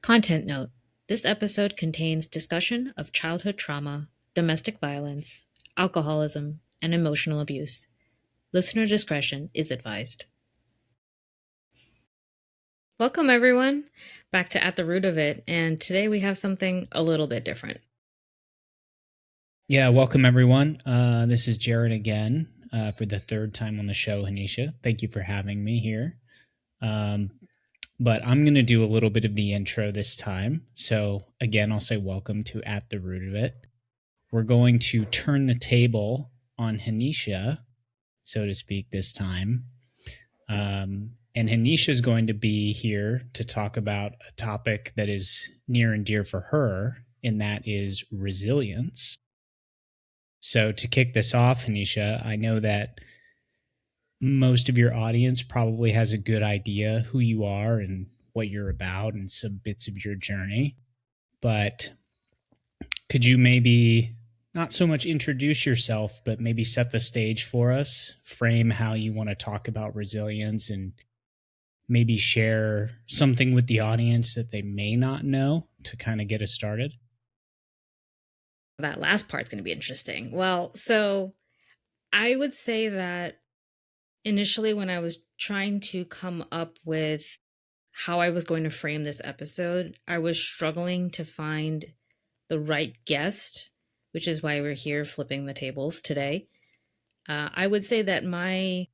Content note: this episode contains discussion of childhood trauma, domestic violence, alcoholism, and emotional abuse. Listener discretion is advised. Welcome, everyone, back to At the Root of It, and today we have something a little bit different. Yeah, welcome everyone. This is Jared again for the third time on the show, Hanisha. Thank you for having me here. But I'm going to do a little bit of the intro this time. So again, I'll say welcome to At the Root of It. We're going to turn the table on Hanisha, so to speak, this time. And Hanisha is going to be here to talk about a topic that is near and dear for her, and that is resilience. So to kick this off, Hanisha, I know that most of your audience probably has a good idea who you are and what you're about and some bits of your journey. But could you maybe not so much introduce yourself, but maybe set the stage for us, frame how you want to talk about resilience, and maybe share something with the audience that they may not know to kind of get us started? That last part's going to be interesting. Well, so I would say that initially, when I was trying to come up with how I was going to frame this episode, I was struggling to find the right guest, which is why we're here flipping the tables today. I would say that my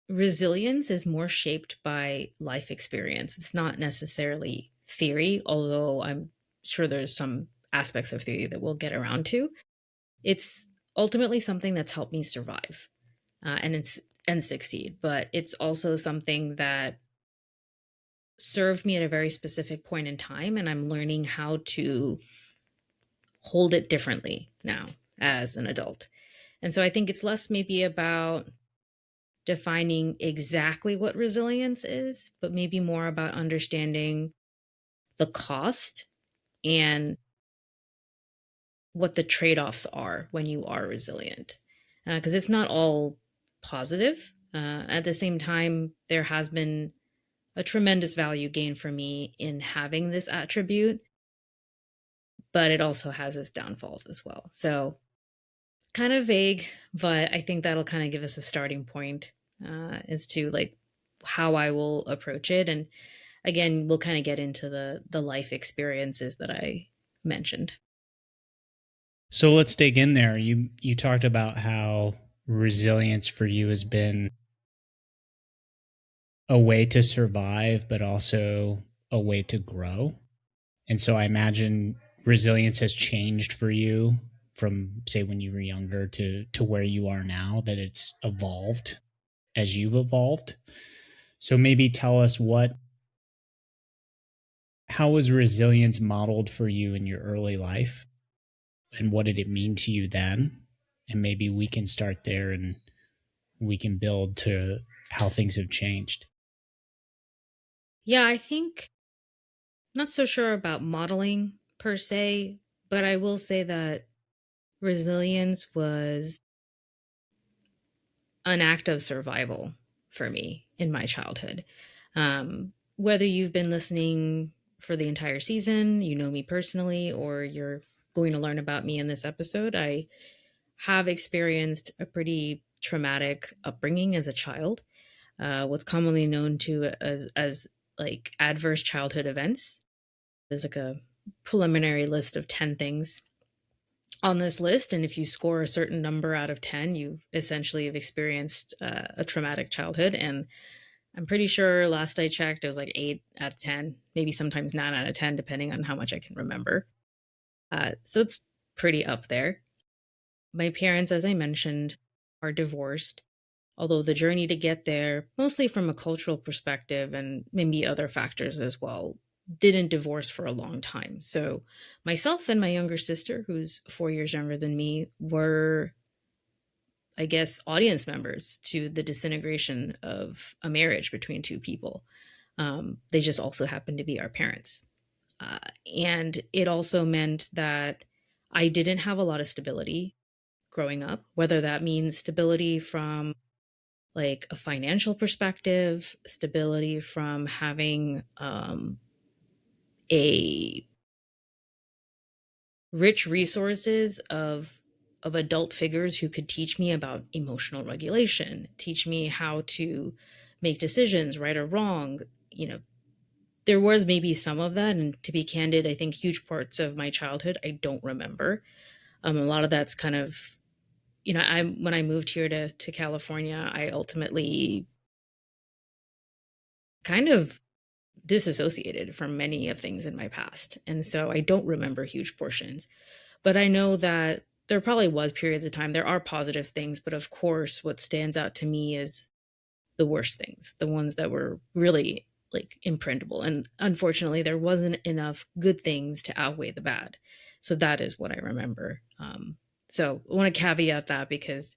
resilience is more shaped by life experience. It's not necessarily theory, although I'm sure there's some aspects of theory that we'll get around to. It's ultimately something that's helped me survive and succeed, but it's also something that served me at a very specific point in time, and I'm learning how to hold it differently now as an adult. And so I think it's less maybe about defining exactly what resilience is, but maybe more about understanding the cost and what the trade-offs are when you are resilient. Because it's not all positive. At the same time, there has been a tremendous value gain for me in having this attribute, but it also has its downfalls as well. So kind of vague, but I think that'll kind of give us a starting point as to like how I will approach it. And again, we'll kind of get into the life experiences that I mentioned. So let's dig in there. You talked about how resilience for you has been a way to survive, but also a way to grow. And so I imagine resilience has changed for you from, say, when you were younger to where you are now, that it's evolved as you've evolved. So maybe tell us how was resilience modeled for you in your early life? And what did it mean to you then? And maybe we can start there and we can build to how things have changed. Yeah, I think not so sure about modeling per se, but I will say that resilience was an act of survival for me in my childhood. Whether you've been listening for the entire season, you know me personally, or you're going to learn about me in this episode, I have experienced a pretty traumatic upbringing as a child, what's commonly known to as like adverse childhood events. There's like a preliminary list of 10 things on this list, and if you score a certain number out of 10, you essentially have experienced a traumatic childhood. And I'm pretty sure last I checked it was like 8 out of 10, maybe sometimes 9 out of 10 depending on how much I can remember. So it's pretty up there. My parents, as I mentioned, are divorced, although the journey to get there, mostly from a cultural perspective and maybe other factors as well, didn't divorce for a long time. So myself and my younger sister, who's 4 years younger than me, were, I guess, audience members to the disintegration of a marriage between two people. They just also happened to be our parents. And it also meant that I didn't have a lot of stability growing up, whether that means stability from like a financial perspective, stability from having a rich resources of adult figures who could teach me about emotional regulation, teach me how to make decisions, right or wrong. You know, there was maybe some of that, and to be candid, I think huge parts of my childhood I don't remember. A lot of that's kind of, I when I moved here to California, I ultimately kind of disassociated from many of things in my past, and so I don't remember huge portions. But I know that there probably was periods of time. There are positive things, but of course, what stands out to me is the worst things, the ones that were really like imprintable. And unfortunately, there wasn't enough good things to outweigh the bad. So that is what I remember. So I want to caveat that because,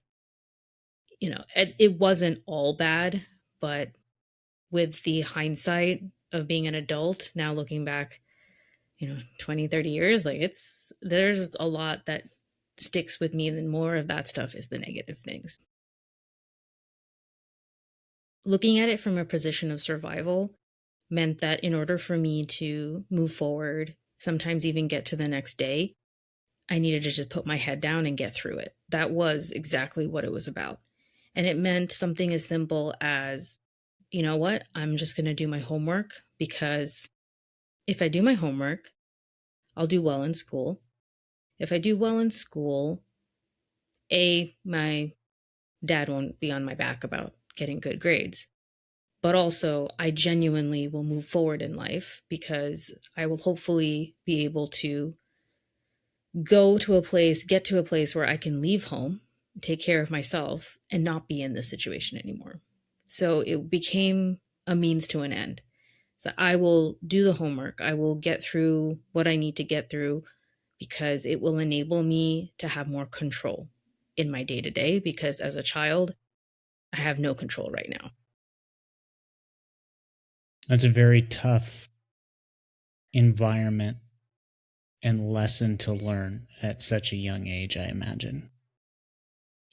it wasn't all bad, but with the hindsight of being an adult, now looking back, 20, 30 years, like there's a lot that sticks with me, and more of that stuff is the negative things. Looking at it from a position of survival meant that in order for me to move forward, sometimes even get to the next day, I needed to just put my head down and get through it. That was exactly what it was about. And it meant something as simple as, you know what, I'm just going to do my homework, because if I do my homework, I'll do well in school. If I do well in school, my dad won't be on my back about getting good grades. But also, I genuinely will move forward in life because I will hopefully be able to get to a place where I can leave home, take care of myself, and not be in this situation anymore. So it became a means to an end. So I will do the homework, I will get through what I need to get through, because it will enable me to have more control in my day to day. Because as a child, I have no control right now. That's a very tough environment and lesson to learn at such a young age, I imagine.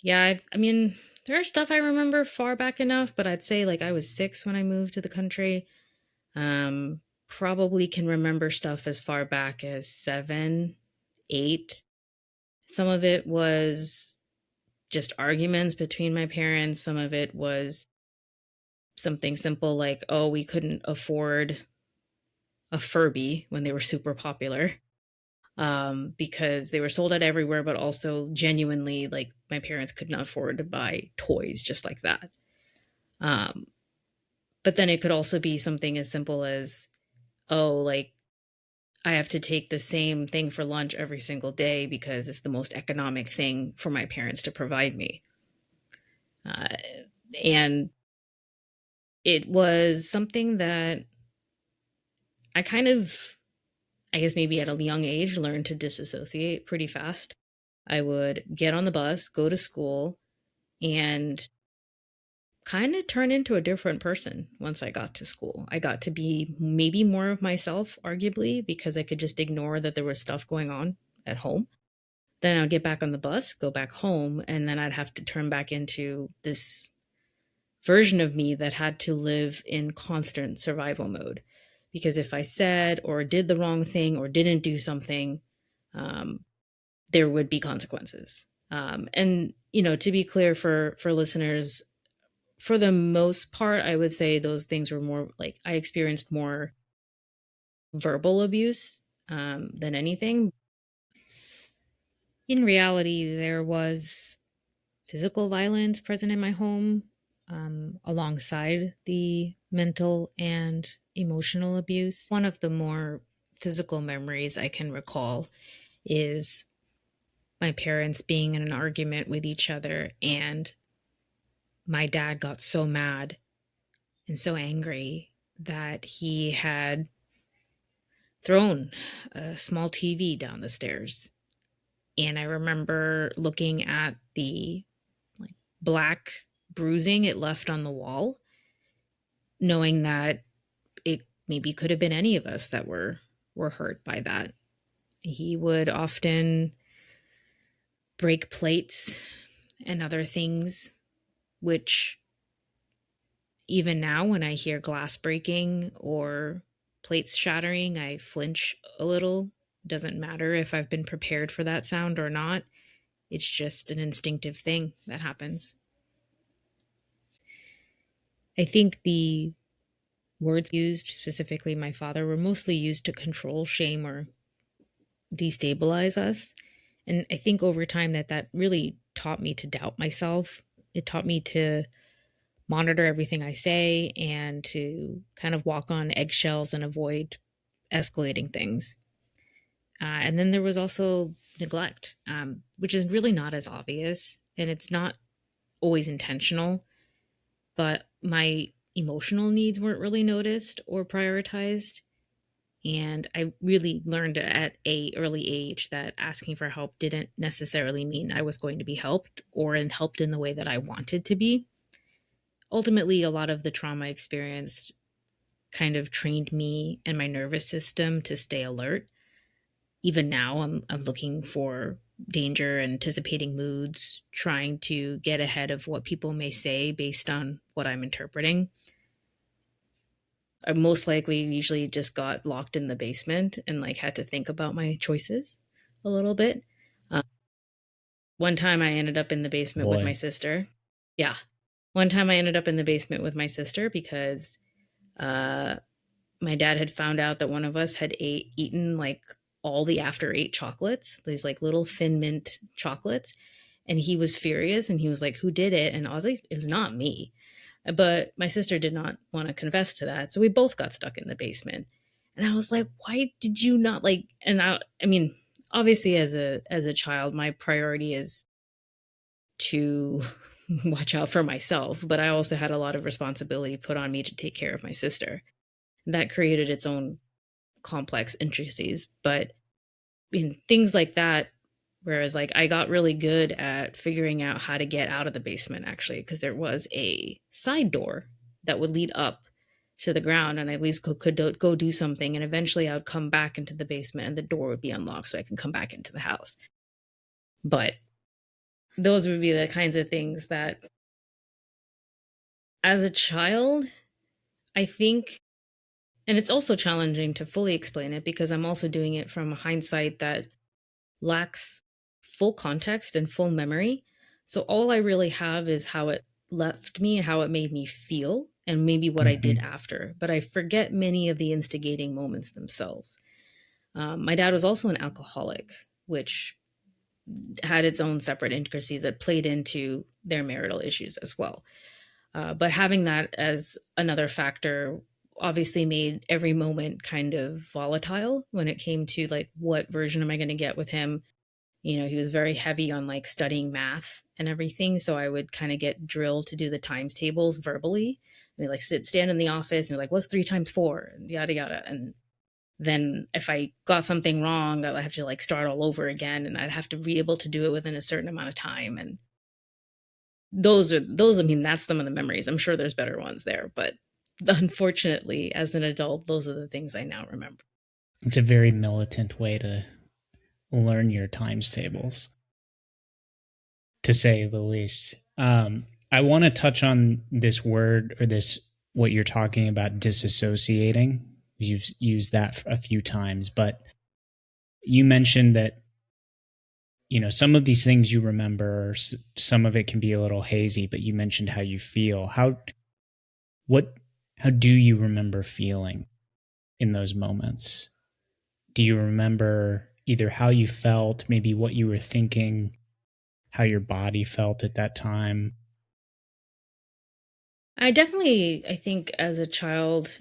Yeah, I mean, there's stuff I remember far back enough, but I'd say like I was 6 when I moved to the country. Probably can remember stuff as far back as 7, 8. Some of it was just arguments between my parents. Some of it was something simple like, oh, we couldn't afford a Furby when they were super popular, because they were sold out everywhere, but also genuinely, like, my parents could not afford to buy toys just like that. Um, but then it could also be something as simple as, oh, like, I have to take the same thing for lunch every single day because it's the most economic thing for my parents to provide me. Uh, and it was something that I kind of, I guess maybe at a young age, learned to disassociate pretty fast. I would get on the bus, go to school, and kind of turn into a different person once I got to school. I got to be maybe more of myself, arguably, because I could just ignore that there was stuff going on at home. Then I'd get back on the bus, go back home, and then I'd have to turn back into this version of me that had to live in constant survival mode. Because if I said or did the wrong thing or didn't do something, um, there would be consequences. And to be clear for listeners, for the most part, I would say those things were more like I experienced more verbal abuse than anything. In reality, there was physical violence present in my home, alongside the mental and emotional abuse. One of the more physical memories I can recall is my parents being in an argument with each other, and my dad got so mad and so angry that he had thrown a small TV down the stairs. And I remember looking at the like black bruising it left on the wall, knowing that it maybe could have been any of us that were hurt by that. He would often break plates and other things, which even now when I hear glass breaking or plates shattering, I flinch a little. Doesn't matter if I've been prepared for that sound or not. It's just an instinctive thing that happens. I think the words used, specifically my father, were mostly used to control, shame, or destabilize us. And I think over time that really taught me to doubt myself. It taught me to monitor everything I say and to kind of walk on eggshells and avoid escalating things. And then there was also neglect, which is really not as obvious and it's not always intentional, but my emotional needs weren't really noticed or prioritized. And I really learned at a early age that asking for help didn't necessarily mean I was going to be helped or helped in the way that I wanted to be. Ultimately, a lot of the trauma I experienced kind of trained me and my nervous system to stay alert. Even now, I'm looking for danger, anticipating moods, trying to get ahead of what people may say based on what I'm interpreting. I most likely usually just got locked in the basement and like had to think about my choices a little bit. Uh, One time I ended up in the basement with my Boy. sister. Yeah. One time I ended up in the basement with my sister because uh, my dad had found out that one of us had eaten like all the after eight chocolates, these like little thin mint chocolates. And he was furious and he was like, "Who did it?" And I was like, "It was not me." But my sister did not want to confess to that. So we both got stuck in the basement. And I was like, "Why did you not like?" And I mean, obviously as a child, my priority is to watch out for myself, but I also had a lot of responsibility put on me to take care of my sister. That created its own complex intricacies. But in things like that, whereas like I got really good at figuring out how to get out of the basement actually, because there was a side door that would lead up to the ground and I at least go do something. And eventually I would come back into the basement and the door would be unlocked so I can come back into the house. But those would be the kinds of things that as a child, I think, and it's also challenging to fully explain it because I'm also doing it from hindsight that lacks full context and full memory. So all I really have is how it left me, how it made me feel, and maybe what I did Hmm. after. But I forget many of the instigating moments themselves. My dad was also an alcoholic, which had its own separate intricacies that played into their marital issues as well. But having that as another factor obviously made every moment kind of volatile when it came to like what version am I going to get with him. You know, he was very heavy on like studying math and everything, so I would kind of get drilled to do the times tables verbally. I mean, like stand in the office and be like, what's 3 times 4 and yada yada. And then if I got something wrong, I'd have to like start all over again and I'd have to be able to do it within a certain amount of time. And those, I mean, that's some of the memories. I'm sure there's better ones there, but unfortunately as an adult, those are the things I now remember. It's a very militant way to learn your times tables, to say the least. I want to touch on this word or this, what you're talking about, disassociating. You've used that a few times, but you mentioned that, you know, some of these things you remember, some of it can be a little hazy, but you mentioned how you feel. What, how do you remember feeling in those moments? Do you remember either how you felt, maybe what you were thinking, how your body felt at that time? I definitely, I think as a child,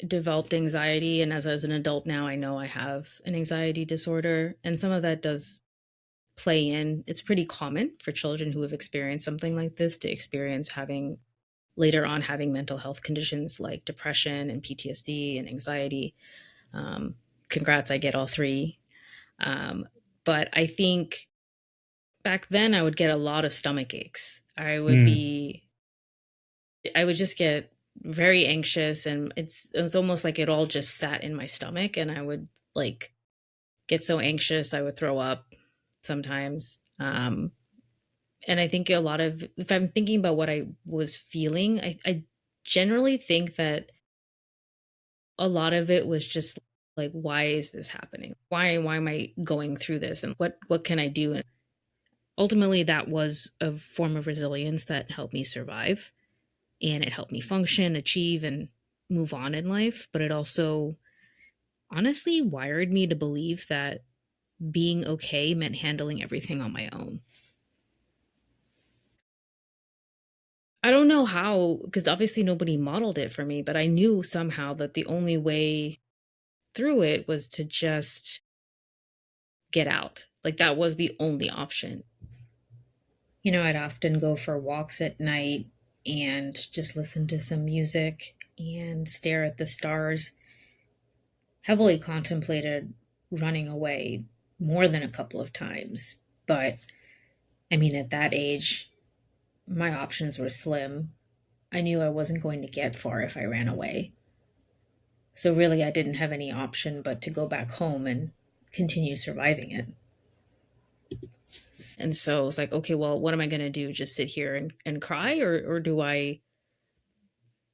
developed anxiety. And as an adult now, I know I have an anxiety disorder. And some of that does play in. It's pretty common for children who have experienced something like this to experience having later on having mental health conditions like depression and PTSD and anxiety. Um, Congrats, I get all three. Um, but I think back then I would get a lot of stomach aches. Mm. I would just get very anxious and it's almost like it all just sat in my stomach and I would like get so anxious I would throw up sometimes. And I think a lot of if I'm thinking about what I was feeling, I generally think that a lot of it was just like, why is this happening? Why am I going through this? And what can I do? And ultimately that was a form of resilience that helped me survive, and it helped me function, achieve, and move on in life. But it also honestly wired me to believe that being okay meant handling everything on my own. I don't know how, because obviously nobody modeled it for me, but I knew somehow that the only way through it was to just get out. Like that was the only option. I'd often go for walks at night and just listen to some music and stare at the stars. Heavily contemplated running away more than a couple of times. But I mean, at that age, my options were slim. I knew I wasn't going to get far if I ran away. So really, I didn't have any option but to go back home and continue surviving it. And so I was like, okay, well, what am I going to do? Just sit here and cry? Or do I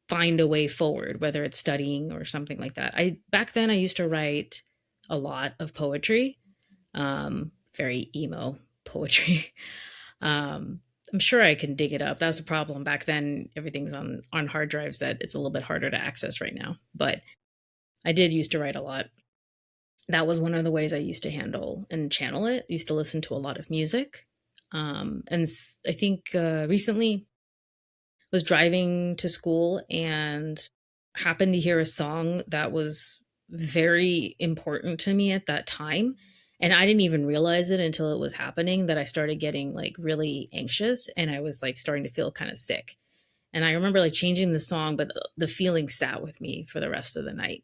find a way forward, whether it's studying or something like that? Back then, I used to write a lot of poetry, very emo poetry. I'm sure I can dig it up. That's a problem. Back then, everything's on hard drives that it's a little bit harder to access right now. But I did used to write a lot. That was one of the ways I used to handle and channel it. I used to listen to a lot of music. And I think recently was driving to school and happened to hear a song that was very important to me at that time. And I didn't even realize it until it was happening that I started getting like really anxious and I was like starting to feel kind of sick. And I remember like changing the song, but the feeling sat with me for the rest of the night.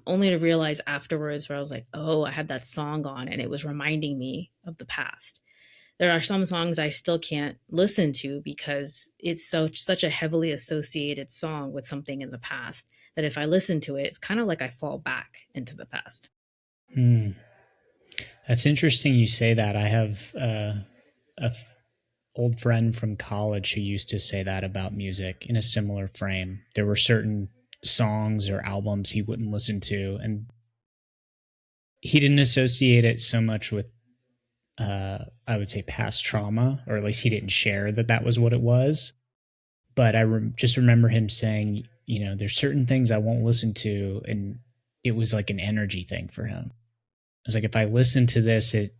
Only to realize afterwards where I was like, oh, I had that song on and it was reminding me of the past. There are some songs I still can't listen to because it's such a heavily associated song with something in the past that if I listen to it, it's kind of like I fall back into the past. Hmm. That's interesting you say that. I have old friend from college who used to say that about music in a similar frame. There were certain songs or albums he wouldn't listen to, and he didn't associate it so much with, I would say, past trauma, or at least he didn't share that that was what it was. But just remember him saying, there's certain things I won't listen to, and it was like an energy thing for him. It's like if I listen to this, it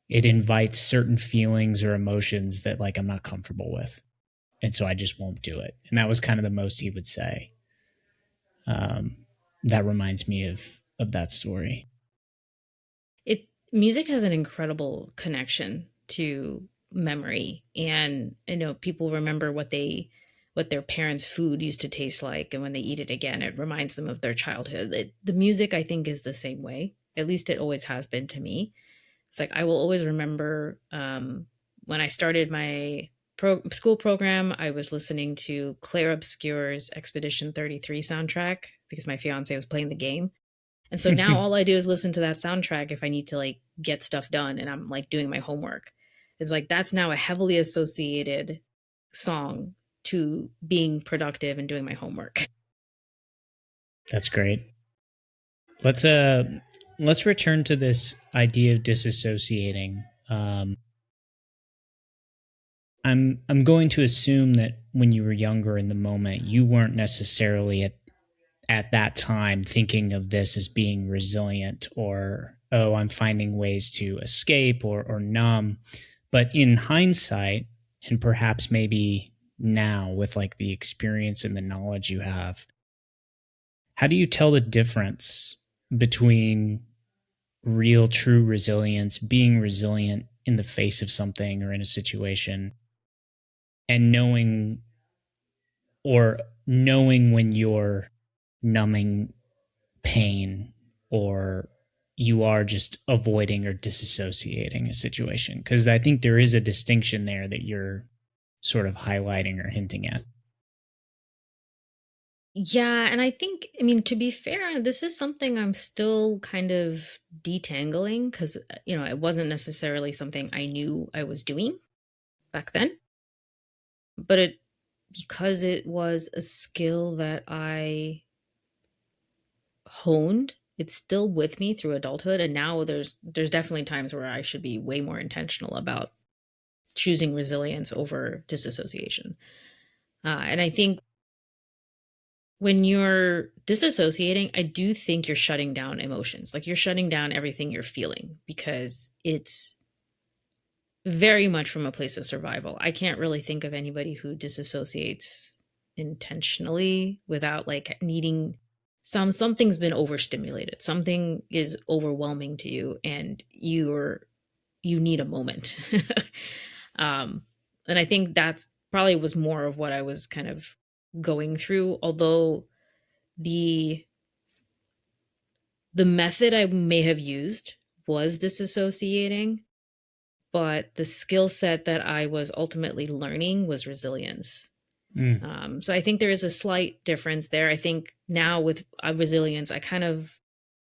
invites certain feelings or emotions that like I'm not comfortable with, and so I just won't do it. And that was kind of the most he would say. Um, that reminds me of that story. It Music has an incredible connection to memory, and people remember what their parents' food used to taste like, and when they eat it again, it reminds them of their childhood. The music, I think, is the same way. At least it always has been to me. It's like I will always remember when I started my school program, I was listening to Claire Obscure's Expedition 33 soundtrack because my fiance was playing the game. And so now all I do is listen to that soundtrack if I need to like get stuff done and I'm like doing my homework. It's like that's now a heavily associated song to being productive and doing my homework. That's great. Let's let's return to this idea of disassociating. I'm going to assume that when you were younger in the moment, you weren't necessarily at that time thinking of this as being resilient, or oh, I'm finding ways to escape or numb. But in hindsight, and perhaps maybe now with like the experience and the knowledge you have, how do you tell the difference between real true resilience, being resilient in the face of something or in a situation, and knowing when you're numbing pain, or you are just avoiding or disassociating a situation? Because I think there is a distinction there that you're sort of highlighting or hinting at. Yeah, and I think, I mean, to be fair, this is something I'm still kind of detangling because, it wasn't necessarily something I knew I was doing back then, but because it was a skill that I honed. It's still with me through adulthood, and now there's definitely times where I should be way more intentional about choosing resilience over disassociation. And I think when you're disassociating, I do think you're shutting down emotions. Like you're shutting down everything you're feeling because it's very much from a place of survival. I can't really think of anybody who disassociates intentionally without like needing something's been overstimulated. Something is overwhelming to you and you need a moment. um and I think that's probably was more of what I was kind of going through, although the the method I may have used was disassociating, but the skill set that I was ultimately learning was resilience. Mm. So I think there is a slight difference there. I think now with resilience, I kind of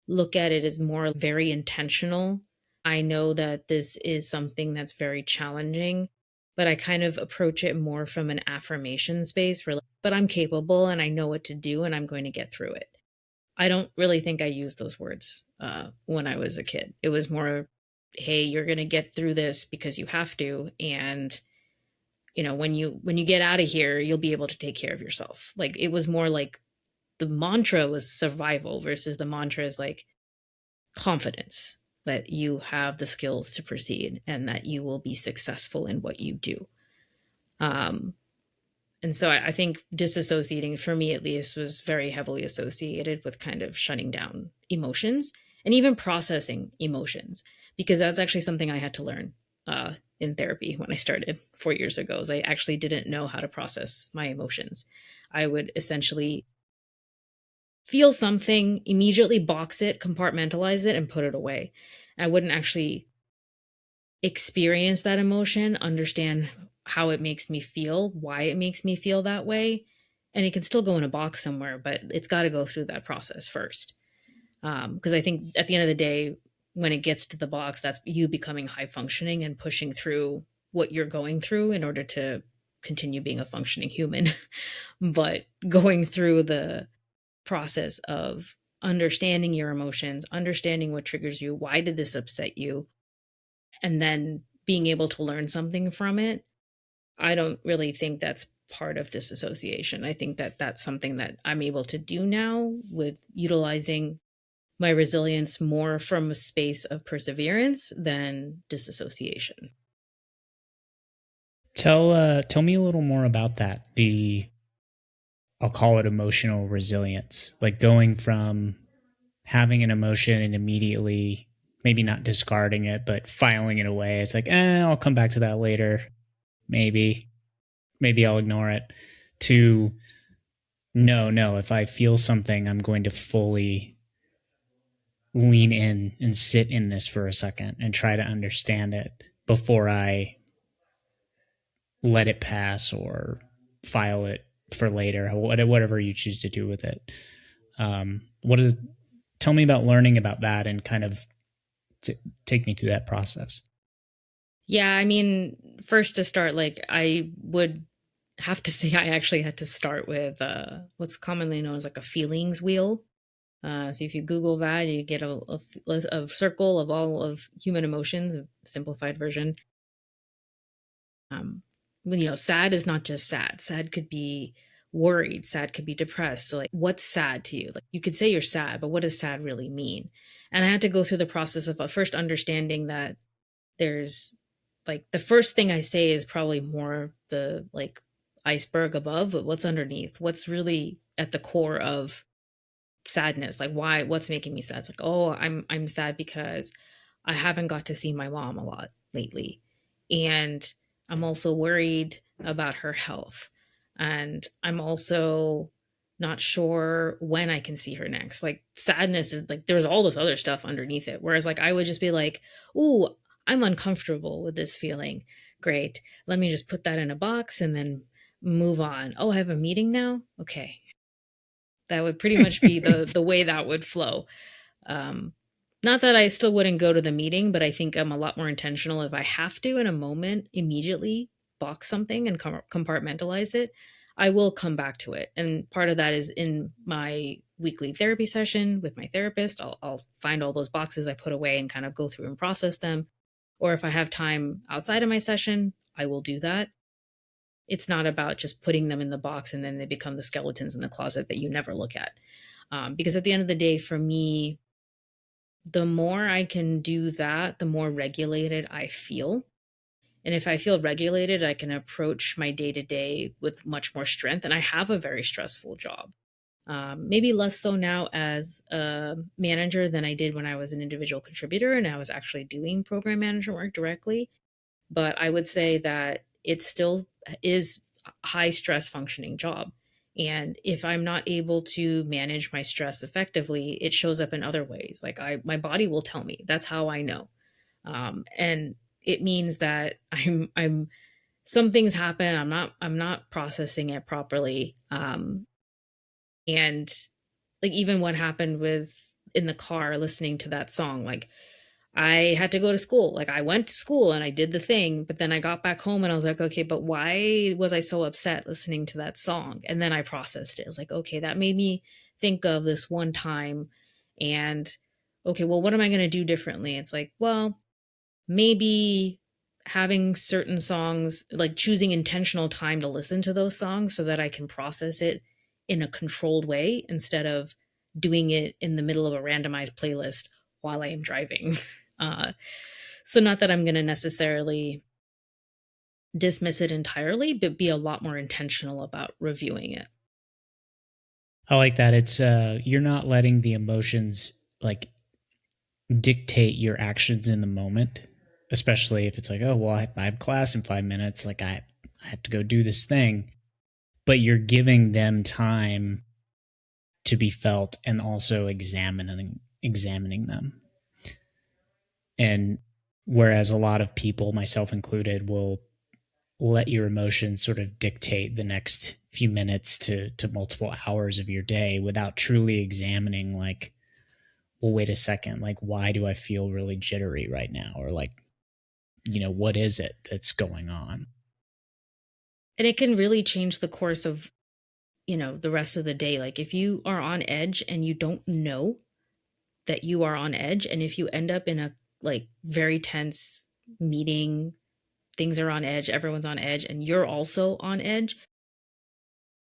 look at it as more very intentional. I know that this is something that's very challenging, but I kind of approach it more from an affirmation space, really. But I'm capable and I know what to do and I'm going to get through it. I don't really think I used those words when I was a kid. It was more, hey, you're going to get through this because you have to. And when you get out of here, you'll be able to take care of yourself. Like it was more like the mantra was survival versus the mantra is like confidence that you have the skills to proceed and that you will be successful in what you do. Um, and so I think disassociating, for me at least, was very heavily associated with kind of shutting down emotions and even processing emotions, because that's actually something I had to learn in therapy when I started 4 years ago. Is I actually didn't know how to process my emotions. I would essentially feel something, immediately box it, compartmentalize it, and put it away. I wouldn't actually experience that emotion, understand how it makes me feel, why it makes me feel that way. And it can still go in a box somewhere, but it's got to go through that process first. Because I think at the end of the day, when it gets to the box, that's you becoming high functioning and pushing through what you're going through in order to continue being a functioning human. But going through the process of understanding your emotions, understanding what triggers you, why did this upset you, and then being able to learn something from it. I don't really think that's part of disassociation. I think that that's something that I'm able to do now with utilizing my resilience more from a space of perseverance than disassociation. Tell me a little more about that. The I'll call it emotional resilience, like going from having an emotion and immediately maybe not discarding it, but filing it away. It's like, I'll come back to that later. Maybe, maybe I'll ignore it. To no, if I feel something, I'm going to fully lean in and sit in this for a second and try to understand it before I let it pass or file it for later, whatever you choose to do with it. What is? Tell me about learning about that and kind of take me through that process. Yeah, I mean, first to start, like I would have to say I actually had to start with what's commonly known as like a feelings wheel. So if you Google that, you get a circle of all of human emotions, a simplified version. Um, sad is not just sad. Sad could be worried. Sad could be depressed. So, like, what's sad to you? Like, you could say you're sad, but what does sad really mean? And I had to go through the process of first understanding that there's like the first thing I say is probably more the like iceberg above, but what's underneath? What's really at the core of sadness? Like what's making me sad? It's like, oh, I'm sad because I haven't got to see my mom a lot lately. And I'm also worried about her health. And I'm also not sure when I can see her next. Like sadness is like there's all this other stuff underneath it. Whereas like I would just be like, ooh, I'm uncomfortable with this feeling. Great. Let me just put that in a box and then move on. Oh, I have a meeting now? Okay. That would pretty much be the way that would flow. Um, Not that I still wouldn't go to the meeting, but I think I'm a lot more intentional. If I have to in a moment immediately box something and compartmentalize it, I will come back to it. And part of that is in my weekly therapy session with my therapist, I'll find all those boxes I put away and kind of go through and process them. Or if I have time outside of my session, I will do that. It's not about just putting them in the box and then they become the skeletons in the closet that you never look at. Because at the end of the day, for me, the more I can do that, the more regulated I feel. And if I feel regulated, I can approach my day to day with much more strength. And I have a very stressful job. Maybe less so now as a manager than I did when I was an individual contributor and I was actually doing program management work directly. But I would say that it still is a high stress functioning job. And if I'm not able to manage my stress effectively, it shows up in other ways. Like my body will tell me. That's how I know. And it means that I'm some things happen. I'm not processing it properly. And like even what happened with in the car listening to that song, like I had to go to school. Like I went to school and I did the thing, but then I got back home and I was like, okay, but why was I so upset listening to that song? And then I processed it. I was like, okay, that made me think of this one time. And okay, well, what am I going to do differently? It's like, well, maybe having certain songs, like choosing intentional time to listen to those songs so that I can process it in a controlled way instead of doing it in the middle of a randomized playlist while I am driving. So, not that I'm going to necessarily dismiss it entirely, but be a lot more intentional about reviewing it. I like that. It's you're not letting the emotions like dictate your actions in the moment, especially if it's like, oh well, I have class in 5 minutes, like I have to go do this thing, but you're giving them time to be felt and also examining them. And whereas a lot of people, myself included, will let your emotions sort of dictate the next few minutes to multiple hours of your day without truly examining, like, well, wait a second, like, why do I feel really jittery right now? Or like, what is it that's going on? And it can really change the course of, the rest of the day. Like if you are on edge and you don't know that you are on edge, and if you end up in a like very tense meeting, things are on edge, everyone's on edge, and you're also on edge,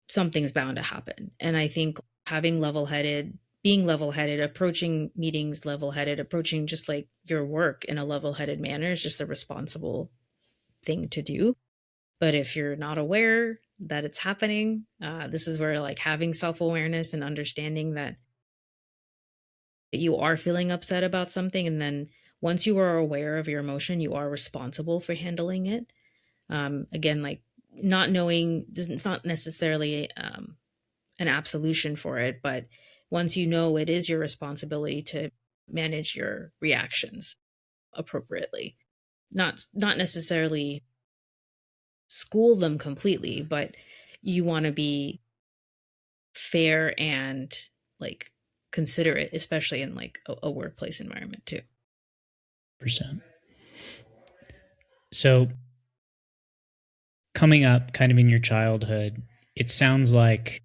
something's bound to happen. And I think having level headed, being level headed, approaching meetings level headed, approaching just like your work in a level headed manner is just a responsible thing to do. But if you're not aware that it's happening, this is where like having self awareness and understanding that you are feeling upset about something. And then once you are aware of your emotion, you are responsible for handling it. Again, like not knowing, it's not necessarily an absolution for it, but once you know, it is your responsibility to manage your reactions appropriately. Not necessarily school them completely, but you want to be fair and like considerate, especially in like a workplace environment too. Percent. So coming up kind of in your childhood, it sounds like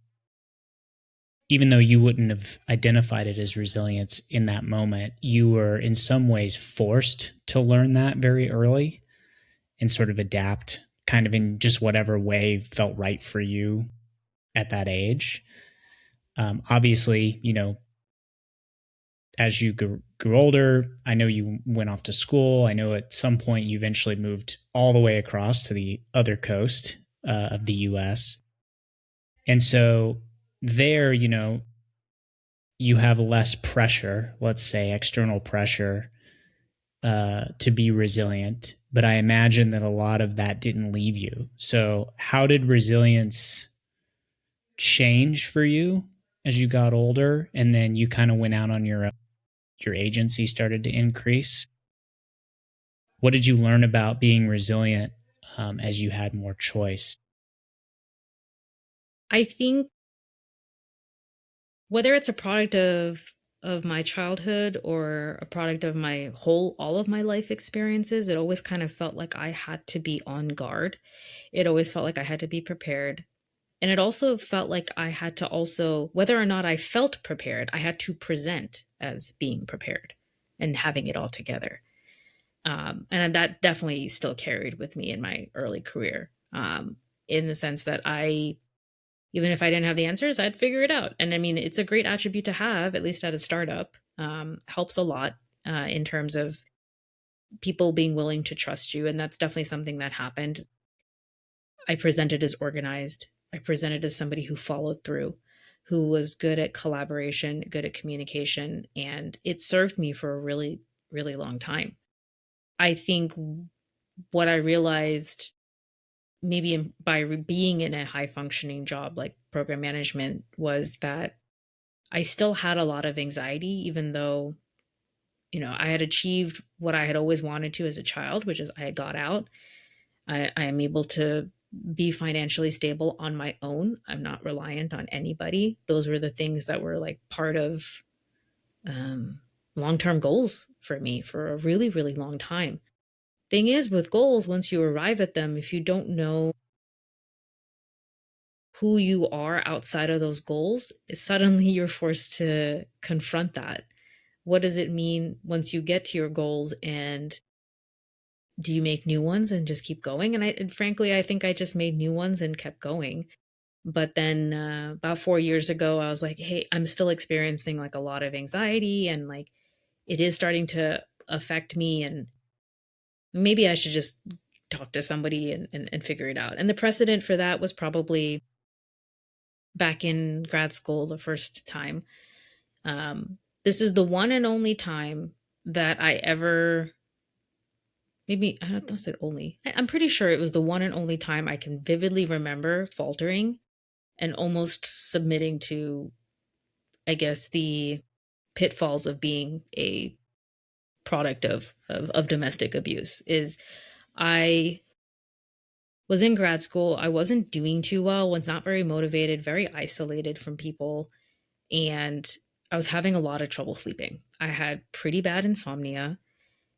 even though you wouldn't have identified it as resilience in that moment, you were in some ways forced to learn that very early and sort of adapt kind of in just whatever way felt right for you at that age. Obviously, as you grew older, I know you went off to school. I know at some point you eventually moved all the way across to the other coast of the US. And so there, you have less pressure, let's say external pressure, to be resilient. But I imagine that a lot of that didn't leave you. So, how did resilience change for you as you got older? And then you kind of went out on your own, your agency started to increase. What did you learn about being resilient as you had more choice? I think whether it's a product of my childhood or a product of my whole all of my life experiences, it always kind of felt like I had to be on guard. It always felt like I had to be prepared. And it also felt like I had to also, whether or not I felt prepared, I had to present as being prepared and having it all together. And that definitely still carried with me in my early career, in the sense that even if I didn't have the answers, I'd figure it out. And I mean, it's a great attribute to have, at least at a startup. Helps a lot in terms of people being willing to trust you. And that's definitely something that happened. I presented as organized. I presented as somebody who followed through, who was good at collaboration, good at communication, and it served me for a really, really long time. I think what I realized, maybe by being in a high functioning job like program management, was that I still had a lot of anxiety, even though, I had achieved what I had always wanted to as a child, which is I had got out. I am able to be financially stable on my own. I'm not reliant on anybody. Those were the things that were like part of um, long term goals for me for a really, really long time. Thing is, with goals, once you arrive at them, if you don't know who you are outside of those goals, suddenly you're forced to confront that. What does it mean once you get to your goals, and do you make new ones and just keep going? And frankly, I think I just made new ones and kept going. But then about 4 years ago, I was like, hey, I'm still experiencing like a lot of anxiety, and like it is starting to affect me. And maybe I should just talk to somebody and figure it out. And the precedent for that was probably back in grad school the first time. This is the one and only time that I ever, maybe, I don't know, say only. I'm pretty sure it was the one and only time I can vividly remember faltering and almost submitting to, I guess, the pitfalls of being a product of domestic abuse. Is I was in grad school. I wasn't doing too well, was not very motivated, very isolated from people, and I was having a lot of trouble sleeping. I had pretty bad insomnia,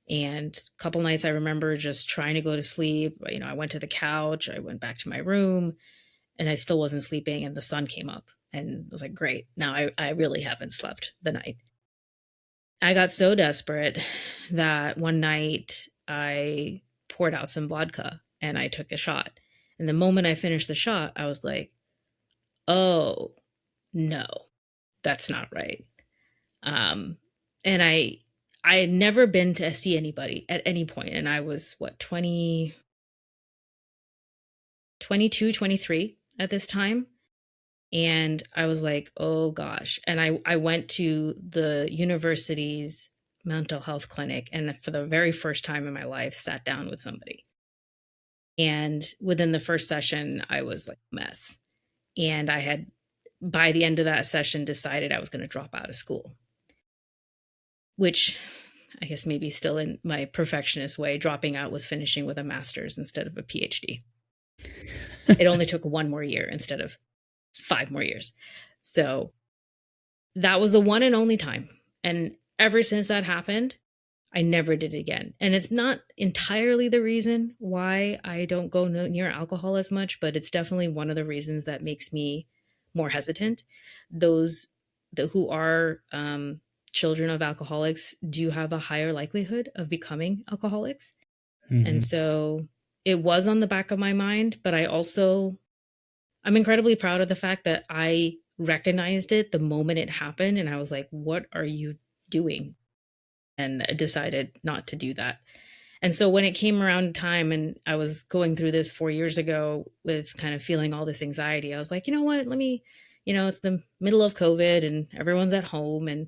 and a couple nights I remember just trying to go to sleep. I went to the couch, I went back to my room, and I still wasn't sleeping, and the sun came up, and I was like, great, now I really haven't slept the night. I got so desperate that one night I poured out some vodka and I took a shot. And the moment I finished the shot, I was like, oh, no, that's not right. Um, and I had never been to see anybody at any point, and I was what, 20, 22, 23 at this time. And I was like, oh gosh. And I went to the university's mental health clinic, and for the very first time in my life sat down with somebody. And within the first session, I was like a mess. And I had, by the end of that session, decided I was going to drop out of school, which I guess maybe still in my perfectionist way, dropping out was finishing with a master's instead of a PhD. It only took one more year instead of 5 more years. So that was the one and only time. And ever since that happened, I never did it again. And it's not entirely the reason why I don't go near alcohol as much, but it's definitely one of the reasons that makes me more hesitant. Those who are children of alcoholics do have a higher likelihood of becoming alcoholics. And Mm-hmm. so it was on the back of my mind, but I'm incredibly proud of the fact that I recognized it the moment it happened, and I was like, what are you doing? And decided not to do that. And so when it came around time and I was going through this 4 years ago with kind of feeling all this anxiety, I was like, you know what? Let me, it's the middle of COVID and everyone's at home, and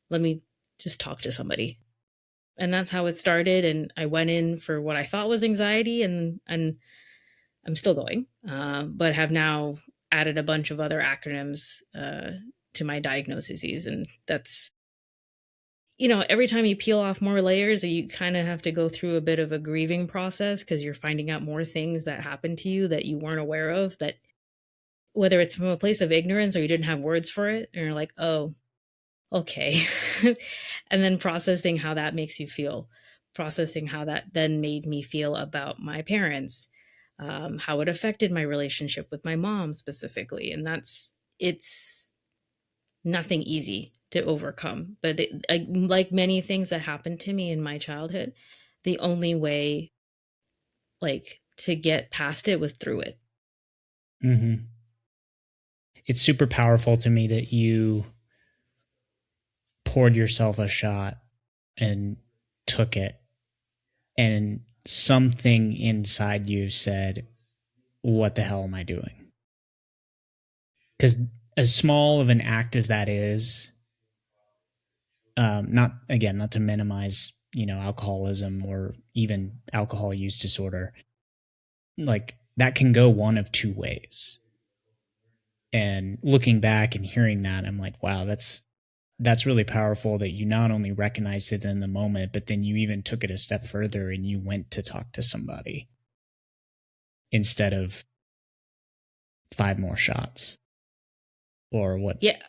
let me just talk to somebody. And that's how it started. And I went in for what I thought was anxiety, and I'm still going, but have now added a bunch of other acronyms to my diagnoses. And that's, every time you peel off more layers, you kind of have to go through a bit of a grieving process because you're finding out more things that happened to you that you weren't aware of, that whether it's from a place of ignorance or you didn't have words for it, and you're like, oh, okay. And then processing how that makes you feel, processing how that then made me feel about my parents, how it affected my relationship with my mom specifically. And it's nothing easy to overcome. But like many things that happened to me in my childhood, the only way like to get past it was through it. Hmm. It's super powerful to me that you poured yourself a shot and took it, and something inside you said, what the hell am I doing? Because as small of an act as that is, not again, not to minimize, alcoholism or even alcohol use disorder, like that can go one of two ways. And looking back and hearing that, I'm like, wow, that's really powerful that you not only recognized it in the moment, but then you even took it a step further and you went to talk to somebody instead of five more shots or what. Yeah.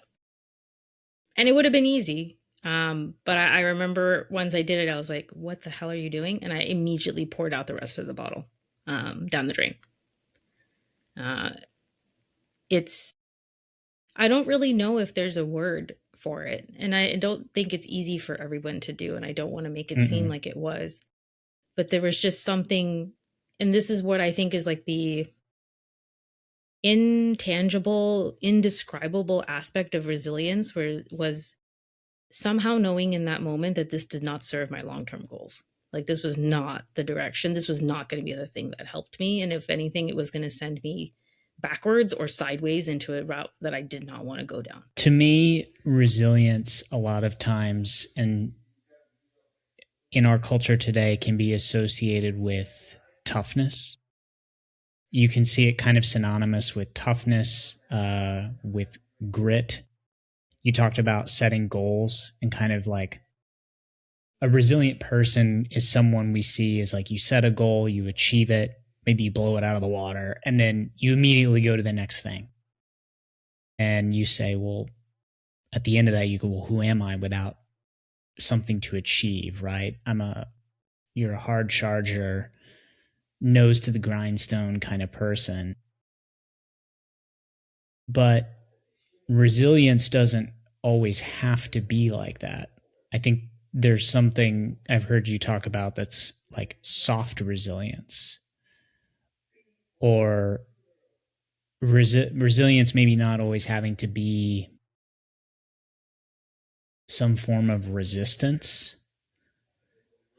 And it would have been easy. But I remember once I did it, I was like, what the hell are you doing? And I immediately poured out the rest of the bottle down the drain. Uh, it's, I don't really know if there's a word for it. And I don't think it's easy for everyone to do. And I don't want to make it seem Mm-mm. like it was. But there was just something, and this is what I think is like the intangible, indescribable aspect of resilience, where was somehow knowing in that moment that this did not serve my long-term goals. Like this was not the direction. This was not going to be the thing that helped me. And if anything, it was going to send me backwards or sideways into a route that I did not want to go down. To me, resilience a lot of times and in our culture today can be associated with toughness. You can see it kind of synonymous with toughness, with grit. You talked about setting goals and kind of like a resilient person is someone we see as like you set a goal, you achieve it, maybe you blow it out of the water, and then you immediately go to the next thing. And you say, well, at the end of that, you go, well, who am I without something to achieve, right? You're a hard charger, nose to the grindstone kind of person. But resilience doesn't always have to be like that. I think there's something I've heard you talk about that's like soft resilience or resilience, maybe not always having to be some form of resistance.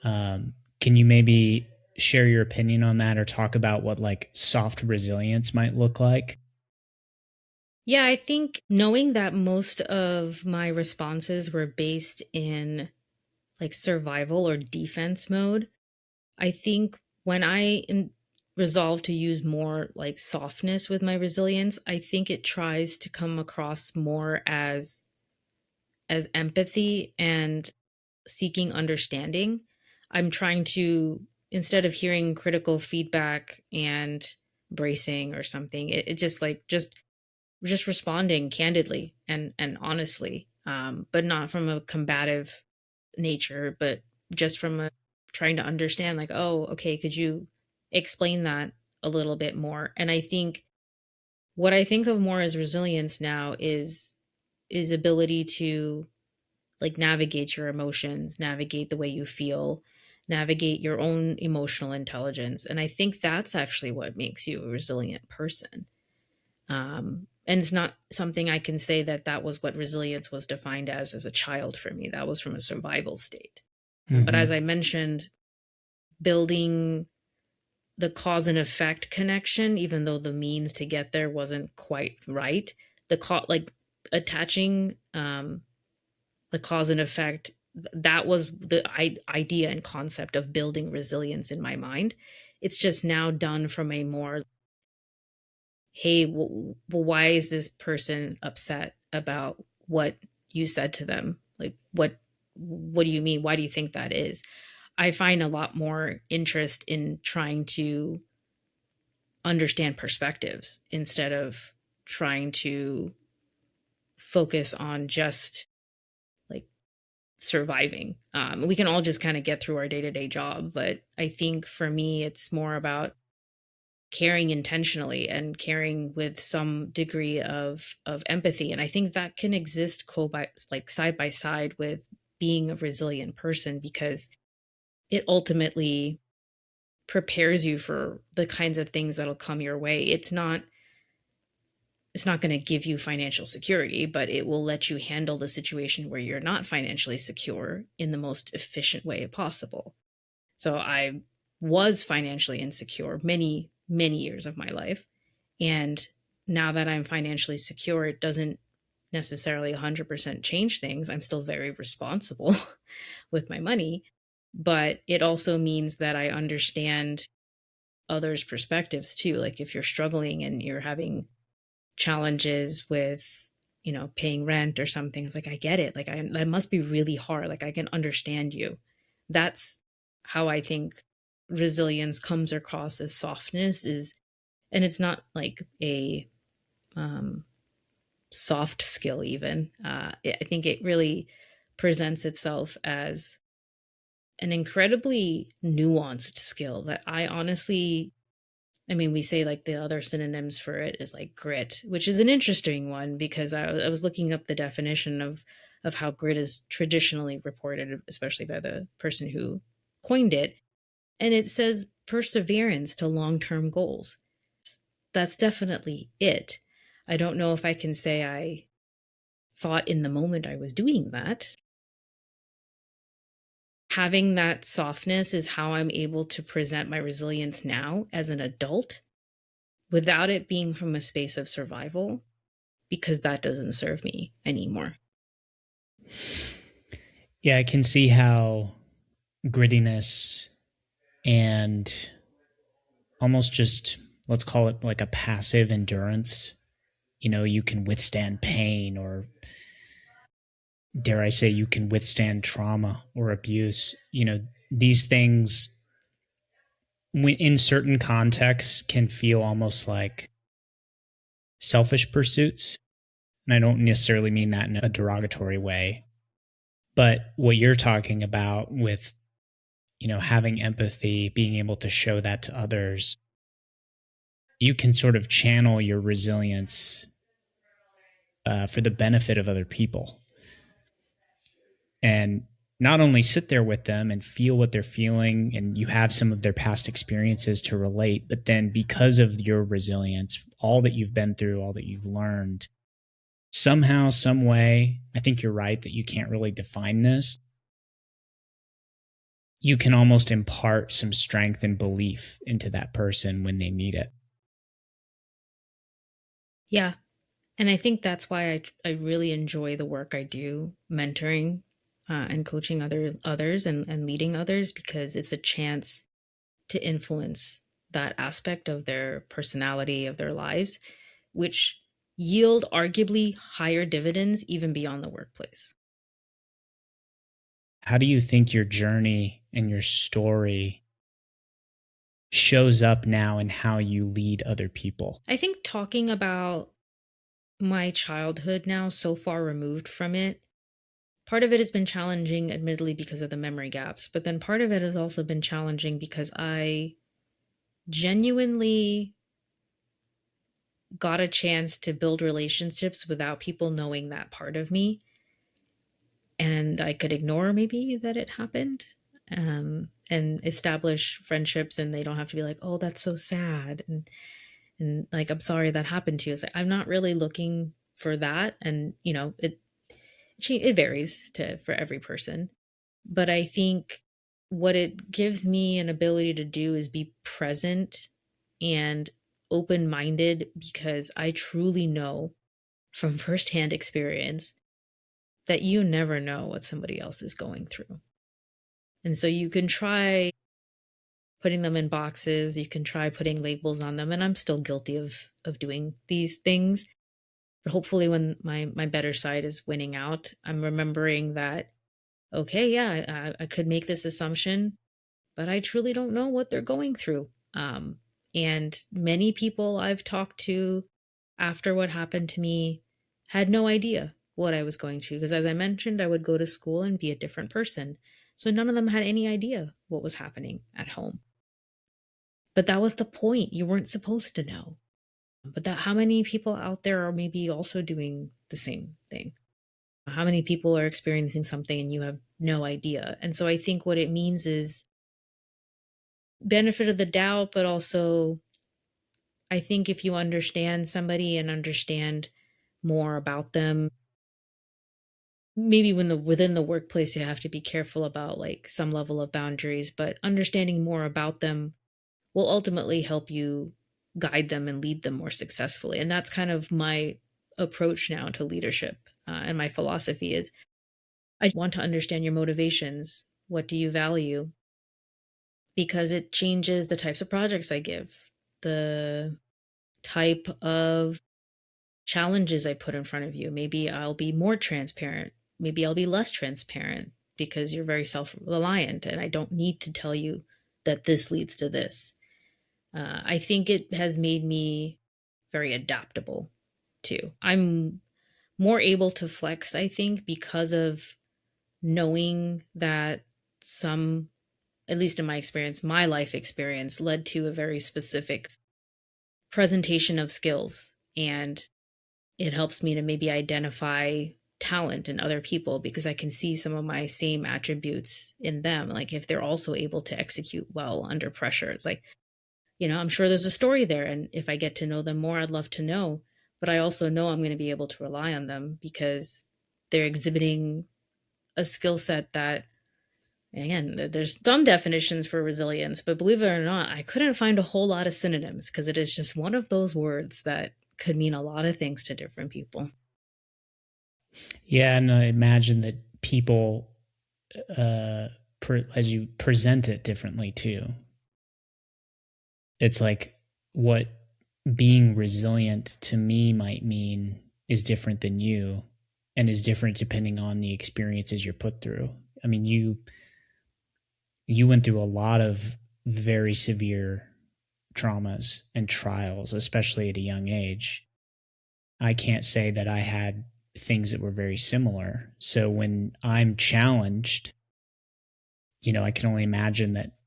Can you maybe share your opinion on that or talk about what like soft resilience might look like? Yeah, I think knowing that most of my responses were based in like survival or defense mode, I think when resolve to use more like softness with my resilience, I think it tries to come across more as empathy and seeking understanding. I'm trying to, instead of hearing critical feedback and bracing or something, it just like just responding candidly and honestly, but not from a combative nature, but just from a trying to understand, like, oh, okay, could you explain that a little bit more? And I think what I think of more as resilience now is ability to like navigate your emotions, navigate the way you feel, navigate your own emotional intelligence. And I think that's actually what makes you a resilient person. And it's not something I can say that that was what resilience was defined as a child for me. That was from a survival state. But as Mm-hmm. I mentioned, building the cause and effect connection, even though the means to get there wasn't quite right, like attaching the cause and effect, that was the idea and concept of building resilience in my mind. It's just now done from a more, hey, well, why is this person upset about what you said to them? Like, what do you mean? Why do you think that is? I find a lot more interest in trying to understand perspectives instead of trying to focus on just like surviving. We can all just kind of get through our day to day job, but I think for me, it's more about caring intentionally and caring with some degree of empathy. And I think that can exist like side by side with being a resilient person, because it ultimately prepares you for the kinds of things that'll come your way. It's not going to give you financial security, but it will let you handle the situation where you're not financially secure in the most efficient way possible. So I was financially insecure many, many years of my life. And now that I'm financially secure, it doesn't necessarily 100% change things. I'm still very responsible with my money, but it also means that I understand others' perspectives too. Like if you're struggling and you're having challenges with, paying rent or something, it's like, I get it. Like, that must be really hard. Like, I can understand you. That's how I think resilience comes across as softness is, and it's not like a um, soft skill, even. I think it really presents itself as an incredibly nuanced skill that I honestly, I mean, we say like the other synonyms for it is like grit, which is an interesting one because I was looking up the definition of how grit is traditionally reported, especially by the person who coined it, and it says perseverance to long-term goals. That's definitely it. I don't know if I can say I thought in the moment I was doing that. Having that softness is how I'm able to present my resilience now as an adult without it being from a space of survival, because that doesn't serve me anymore. Yeah, I can see how grittiness and almost just, let's call it like a passive endurance. You can withstand pain, or dare I say, you can withstand trauma or abuse. These things, in certain contexts, can feel almost like selfish pursuits. And I don't necessarily mean that in a derogatory way. But what you're talking about with, having empathy, being able to show that to others, you can sort of channel your resilience for the benefit of other people. And not only sit there with them and feel what they're feeling, and you have some of their past experiences to relate, but then because of your resilience, all that you've been through, all that you've learned, somehow, some way, I think you're right that you can't really define this. You can almost impart some strength and belief into that person when they need it. Yeah. And I think that's why I really enjoy the work I do, mentoring and coaching others and leading others, because it's a chance to influence that aspect of their personality, of their lives, which yield arguably higher dividends even beyond the workplace. How do you think your journey and your story shows up now in how you lead other people? I think talking about my childhood now, so far removed from it, part of it has been challenging, admittedly, because of the memory gaps, but then part of it has also been challenging because I genuinely got a chance to build relationships without people knowing that part of me. And I could ignore maybe that it happened, and establish friendships, and they don't have to be like, oh, that's so sad. And like, I'm sorry that happened to you. It's like, I'm not really looking for that. And, it varies for every person. But I think what it gives me an ability to do is be present and open minded, because I truly know from firsthand experience that you never know what somebody else is going through. And so you can try putting them in boxes, you can try putting labels on them, and I'm still guilty of doing these things. But hopefully when my better side is winning out, I'm remembering that, okay, yeah, I could make this assumption, but I truly don't know what they're going through. And many people I've talked to after what happened to me had no idea what I was going to, because as I mentioned, I would go to school and be a different person. So none of them had any idea what was happening at home. But that was the point. You weren't supposed to know. But that how many people out there are maybe also doing the same thing? How many people are experiencing something and you have no idea? And so I think what it means is benefit of the doubt, but also I think if you understand somebody and understand more about them, maybe when the within the workplace you have to be careful about like some level of boundaries, but understanding more about them will ultimately help you guide them and lead them more successfully. And that's kind of my approach now to leadership. And my philosophy is I want to understand your motivations. What do you value? Because it changes the types of projects I give, the type of challenges I put in front of you. Maybe I'll be more transparent. Maybe I'll be less transparent because you're very self reliant and I don't need to tell you that this leads to this. I think it has made me very adaptable too. I'm more able to flex, I think, because of knowing that some, at least in my experience, my life experience led to a very specific presentation of skills. And it helps me to maybe identify talent in other people because I can see some of my same attributes in them. Like if they're also able to execute well under pressure, it's like, I'm sure there's a story there. And if I get to know them more, I'd love to know. But I also know I'm going to be able to rely on them because they're exhibiting a skill set that, again, there's some definitions for resilience, but believe it or not, I couldn't find a whole lot of synonyms because it is just one of those words that could mean a lot of things to different people. Yeah, and I imagine that people, as you present it differently too. It's like what being resilient to me might mean is different than you, and is different depending on the experiences you're put through. I mean, you went through a lot of very severe traumas and trials, especially at a young age. I can't say that I had things that were very similar. So when I'm challenged, I can only imagine that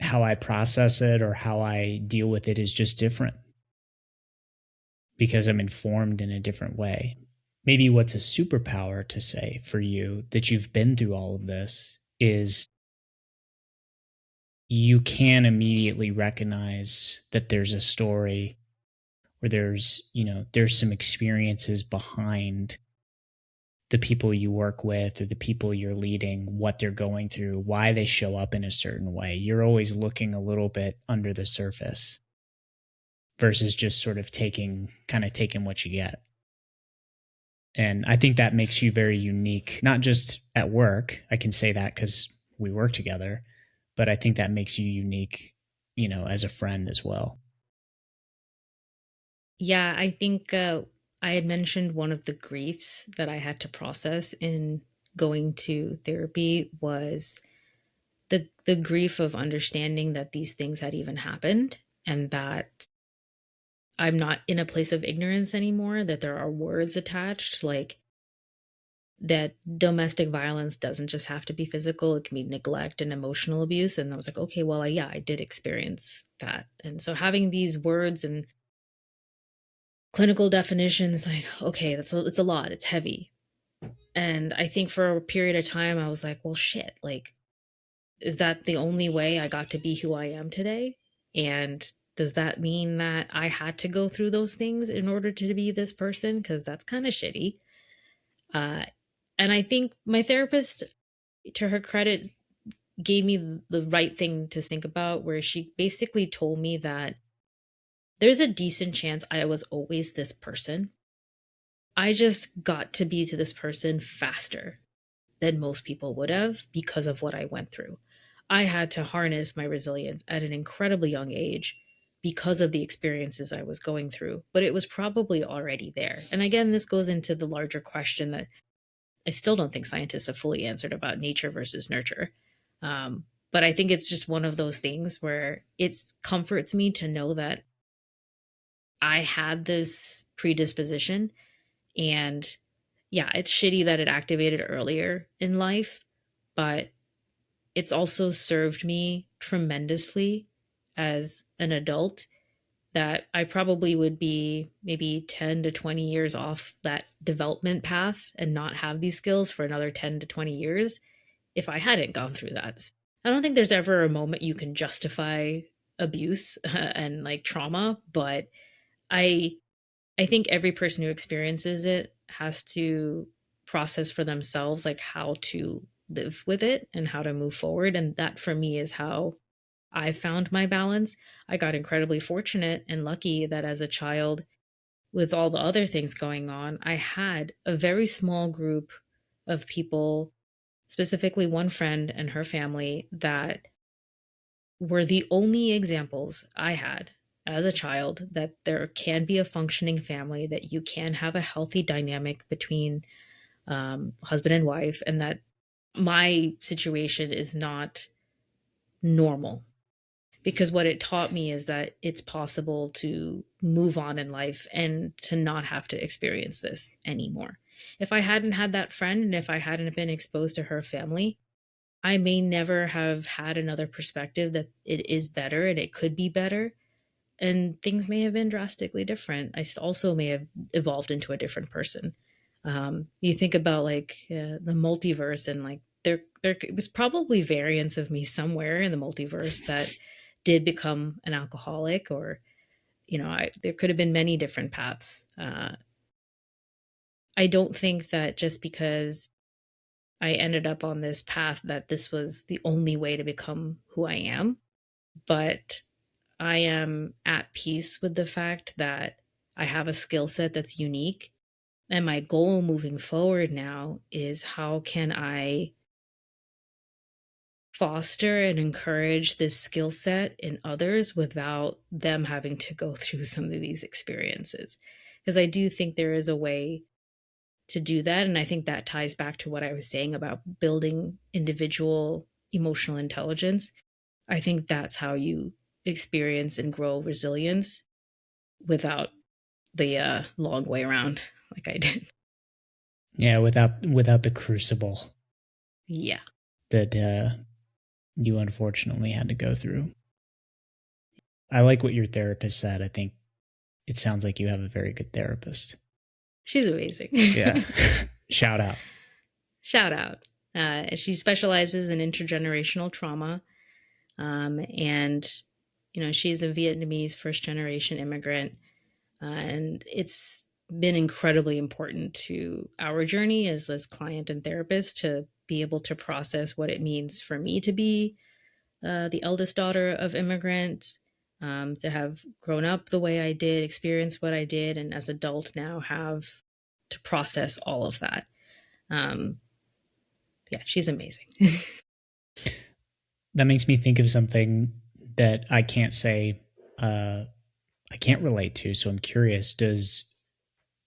how I process it or how I deal with it is just different because I'm informed in a different way. Maybe what's a superpower to say for you that you've been through all of this is you can immediately recognize that there's a story or there's some experiences behind the people you work with or the people you're leading, what they're going through, why they show up in a certain way. You're always looking a little bit under the surface versus just sort of taking what you get. And I think that makes you very unique, not just at work. I can say that because we work together, but I think that makes you unique, as a friend as well. Yeah, I think I had mentioned one of the griefs that I had to process in going to therapy was the grief of understanding that these things had even happened and that I'm not in a place of ignorance anymore, that there are words attached, like that domestic violence doesn't just have to be physical, it can be neglect and emotional abuse. And I was like, okay, well, yeah, I did experience that. And so having these words and clinical definitions, like, okay, it's a lot, it's heavy. And I think for a period of time, I was like, well, shit, like, is that the only way I got to be who I am today? And does that mean that I had to go through those things in order to be this person? Because that's kind of shitty. Uh, and I think my therapist, to her credit, gave me the right thing to think about, where she basically told me that there's a decent chance I was always this person. I just got to be to this person faster than most people would have because of what I went through. I had to harness my resilience at an incredibly young age because of the experiences I was going through, but it was probably already there. And again, this goes into the larger question that I still don't think scientists have fully answered about nature versus nurture. But I think it's just one of those things where it comforts me to know that I had this predisposition. And yeah, it's shitty that it activated earlier in life, but it's also served me tremendously as an adult, that I probably would be maybe 10 to 20 years off that development path and not have these skills for another 10 to 20 years if I hadn't gone through that. I don't think there's ever a moment you can justify abuse and like trauma, but I I think every person who experiences it has to process for themselves like how to live with it and how to move forward, and that for me is how I found my balance. I got incredibly fortunate and lucky that as a child, with all the other things going on, I had a very small group of people, specifically one friend and her family, that were the only examples I had as a child that there can be a functioning family, that you can have a healthy dynamic between husband and wife, and that my situation is not normal. Because what it taught me is that it's possible to move on in life and to not have to experience this anymore. If I hadn't had that friend and if I hadn't been exposed to her family, I may never have had another perspective that it is better and it could be better. And things may have been drastically different. Also may have evolved into a different person. You think about like the multiverse, and like there was probably variants of me somewhere in the multiverse that did become an alcoholic, or there could have been many different paths. I don't think that just because I ended up on this path that this was the only way to become who I am, but I am at peace with the fact that I have a skill set that's unique. And my goal moving forward now is how can I foster and encourage this skill set in others without them having to go through some of these experiences? Because I do think there is a way to do that. And I think that ties back to what I was saying about building individual emotional intelligence. I think that's how you experience and grow resilience without the long way around like I did. Yeah, without the crucible Yeah. that you unfortunately had to go through. I like what your therapist said. I think it sounds like you have a very good therapist. She's amazing. Yeah. Shout out. Shout out. She specializes in intergenerational trauma. And, she's a Vietnamese first generation immigrant. And it's been incredibly important to our journey as client and therapist to be able to process what it means for me to be the eldest daughter of immigrants, to have grown up the way I did, experience what I did, and as adult now have to process all of that. Um, yeah, she's amazing. That makes me think of something that I can't say, I can't relate to. So I'm curious, does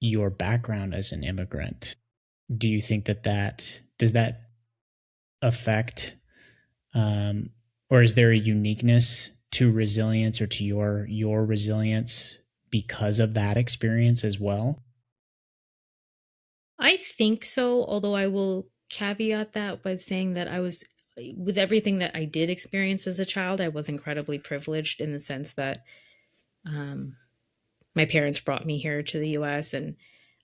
your background as an immigrant, do you think does that affect, um, or is there a uniqueness to resilience or to your resilience because of that experience as well? I think so, although I will caveat that by saying that with everything that I did experience as a child, I was incredibly privileged in the sense that um, my parents brought me here to the US, and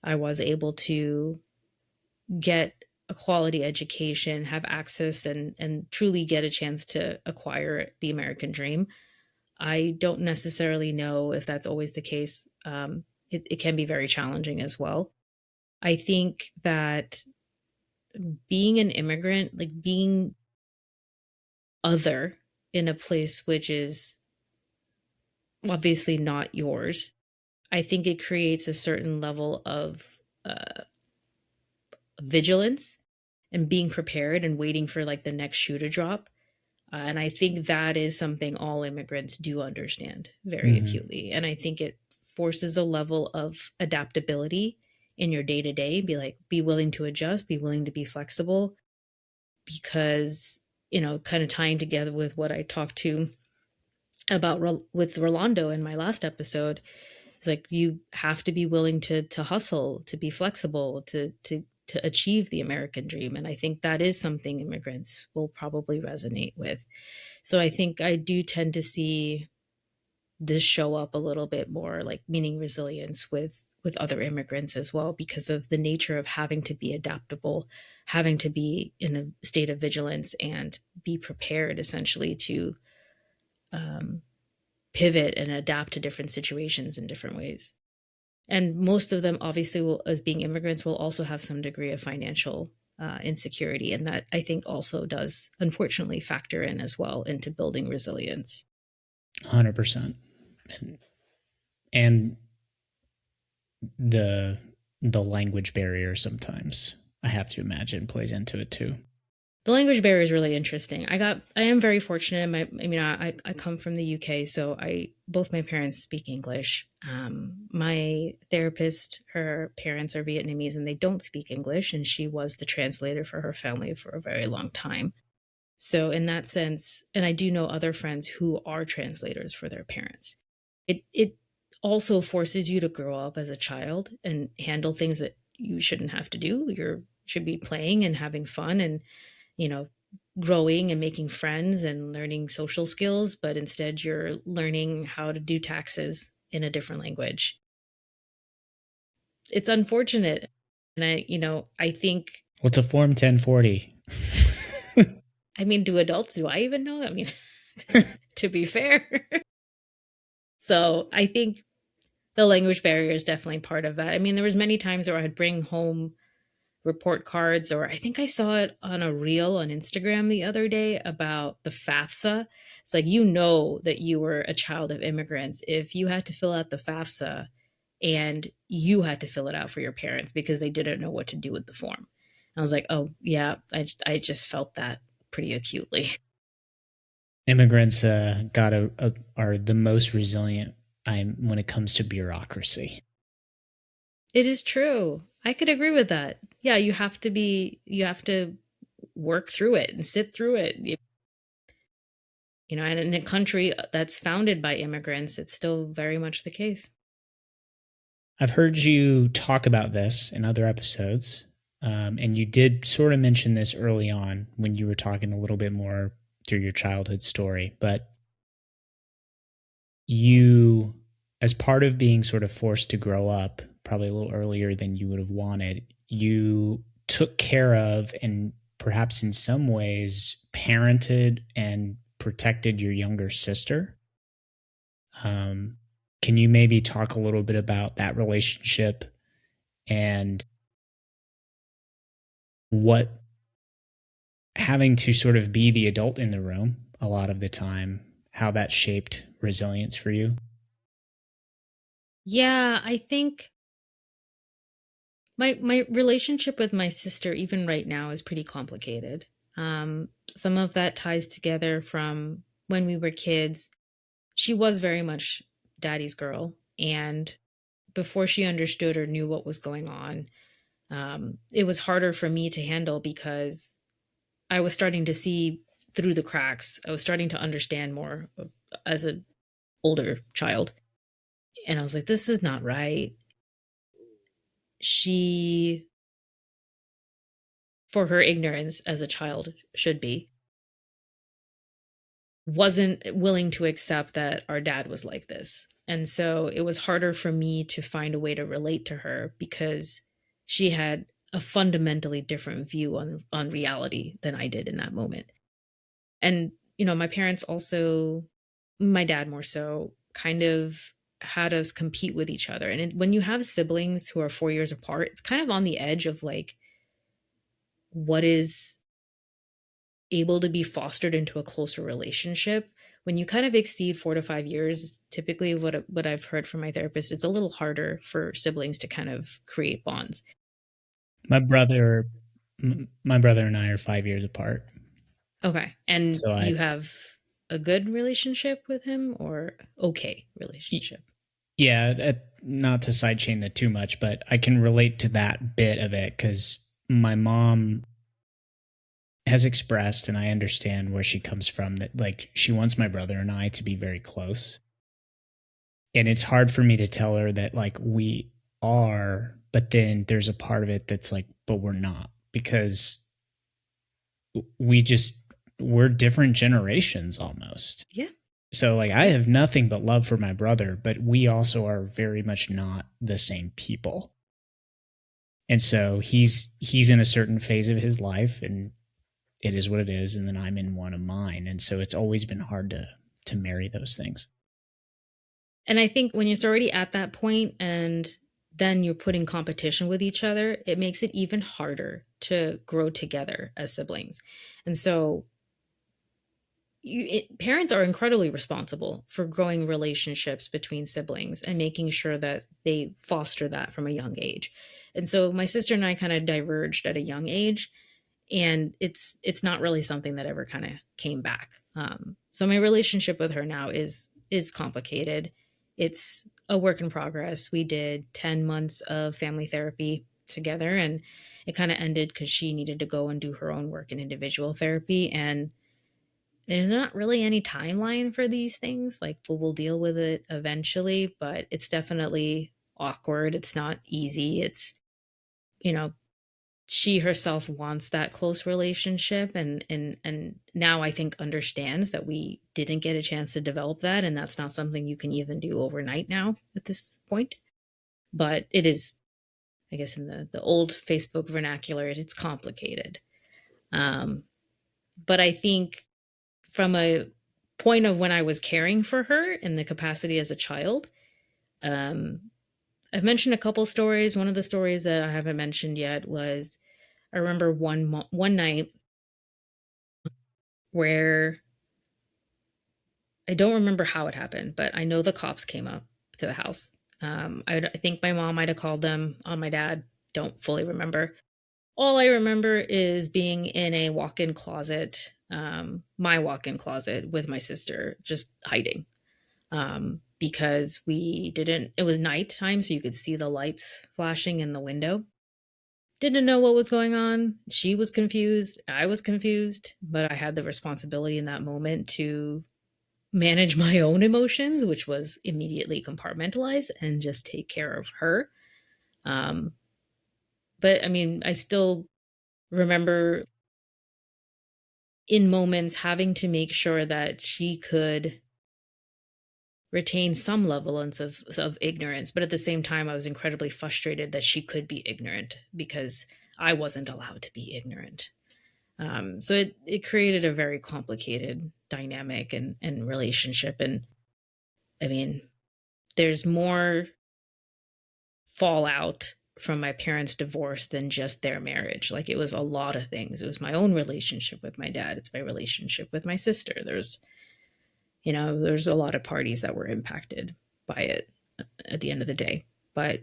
I was able to get a quality education, have access, and truly get a chance to acquire the American dream. I don't necessarily know if that's always the case. It can be very challenging as well. I think that being an immigrant, like being other in a place which is obviously not yours, I think it creates a certain level of vigilance and being prepared and waiting for like the next shoe to drop. And I think that is something all immigrants do understand very Mm-hmm. acutely. And I think it forces a level of adaptability in your day to day. Be willing to adjust, be willing to be flexible, because, kind of tying together with what I talked to about with Rolando in my last episode, it's like you have to be willing to hustle, to be flexible, to achieve the American dream. And I think that is something immigrants will probably resonate with. So I think I do tend to see this show up a little bit more, like meaning resilience with other immigrants as well, because of the nature of having to be adaptable, having to be in a state of vigilance and be prepared essentially to um, pivot and adapt to different situations in different ways. And most of them, obviously, will, as being immigrants, will also have some degree of financial insecurity. And that I think also does, unfortunately, factor in as well into building resilience. 100%. And the the language barrier sometimes, I have to imagine, plays into it too. The language barrier is really interesting. I am very fortunate. I come from the UK, so both my parents speak English. My therapist, her parents are Vietnamese and they don't speak English, and she was the translator for her family for a very long time. So in that sense, and I do know other friends who are translators for their parents. It also forces you to grow up as a child and handle things that you shouldn't have to do. You should be playing and having fun and, you know, growing and making friends and learning social skills, but instead you're learning how to do taxes in a different language. It's unfortunate. And I think, What's a Form 1040? I mean, do adults, do I even know? I mean, to be fair. So I think the language barrier is definitely part of that. I mean, there was many times where I'd bring home report cards, or I think I saw it on a reel on Instagram the other day about the FAFSA. It's like, that you were a child of immigrants if you had to fill out the FAFSA and you had to fill it out for your parents because they didn't know what to do with the form. I was like, oh yeah, I just felt that pretty acutely. Immigrants are the most resilient when it comes to bureaucracy. It is true. I could agree with that. Yeah, you have to work through it and sit through it. And in a country that's founded by immigrants, it's still very much the case. I've heard you talk about this in other episodes, and you did sort of mention this early on when you were talking a little bit more through your childhood story. But you, as part of being sort of forced to grow up, probably a little earlier than you would have wanted, you took care of and perhaps in some ways parented and protected your younger sister. Um, can you maybe talk a little bit about that relationship and what having to sort of be the adult in the room a lot of the time, how that shaped resilience for you? Yeah, I think my relationship with my sister, even right now, is pretty complicated. Some of that ties together from when we were kids. She was very much daddy's girl, and before she understood or knew what was going on, it was harder for me to handle because I was starting to see through the cracks. I was starting to understand more as an older child, and I was like, "This is not right." She, for her ignorance as a child should be, wasn't willing to accept that our dad was like this. And so it was harder for me to find a way to relate to her because she had a fundamentally different view on reality than I did in that moment. And my parents also, my dad more so, kind of had us compete with each other. And when you have siblings who are 4 years apart, it's kind of on the edge of like what is able to be fostered into a closer relationship. When you kind of exceed 4 to 5 years, typically what I've heard from my therapist, it's a little harder for siblings to kind of create bonds. My brother, my brother and I are 5 years apart. Okay. And So you have a good relationship with him or okay relationship? yeah, not to sidechain that too much, but I can relate to that bit of it because my mom has expressed, and I understand where she comes from, that like she wants my brother and I to be very close. And it's hard for me to tell her that like we are, but then there's a part of it that's like, but we're not because we just, we're different generations almost. Yeah. So like I have nothing but love for my brother, but we also are very much not the same people. And so he's in a certain phase of his life, and it is what it is, and then I'm in one of mine. And so it's always been hard to marry those things. And I think when it's already at that point and then you're putting competition with each other, it makes it even harder to grow together as siblings. And so parents are incredibly responsible for growing relationships between siblings and making sure that they foster that from a young age. And so my sister and I kind of diverged at a young age, and it's not really something that ever kind of came back. So my relationship with her now is complicated. It's a work in progress. We did 10 months of family therapy together, and it kind of ended because she needed to go and do her own work in individual therapy. And there's not really any timeline for these things. Like, we'll deal with it eventually, but it's definitely awkward. It's not easy. It's, you know, she herself wants that close relationship, and now I think understands that we didn't get a chance to develop that, and that's not something you can even do overnight now at this point. But it is, I guess, in the old Facebook vernacular, it's complicated. Um, but I think from a point of when I was caring for her in the capacity as a child, um, I've mentioned a couple stories. One of the stories that I haven't mentioned yet was I remember one night where I don't remember how it happened, but I know the cops came up to the house. I think my mom might have called them on my dad. Don't fully remember. All I remember is being in a walk-in closet, my walk-in closet with my sister, just hiding, because we didn't. It was nighttime, so you could see the lights flashing in the window. Didn't know what was going on. She was confused. I was confused, but I had the responsibility in that moment to manage my own emotions, which was immediately compartmentalize and just take care of her. Um, but I mean, I still remember in moments having to make sure that she could retain some level of ignorance. But at the same time, I was incredibly frustrated that she could be ignorant because I wasn't allowed to be ignorant. So it created a very complicated dynamic and relationship. And I mean, there's more fallout from my parents' divorce than just their marriage. Like, it was a lot of things. It was my own relationship with my dad. It's my relationship with my sister. There's a lot of parties that were impacted by it at the end of the day. But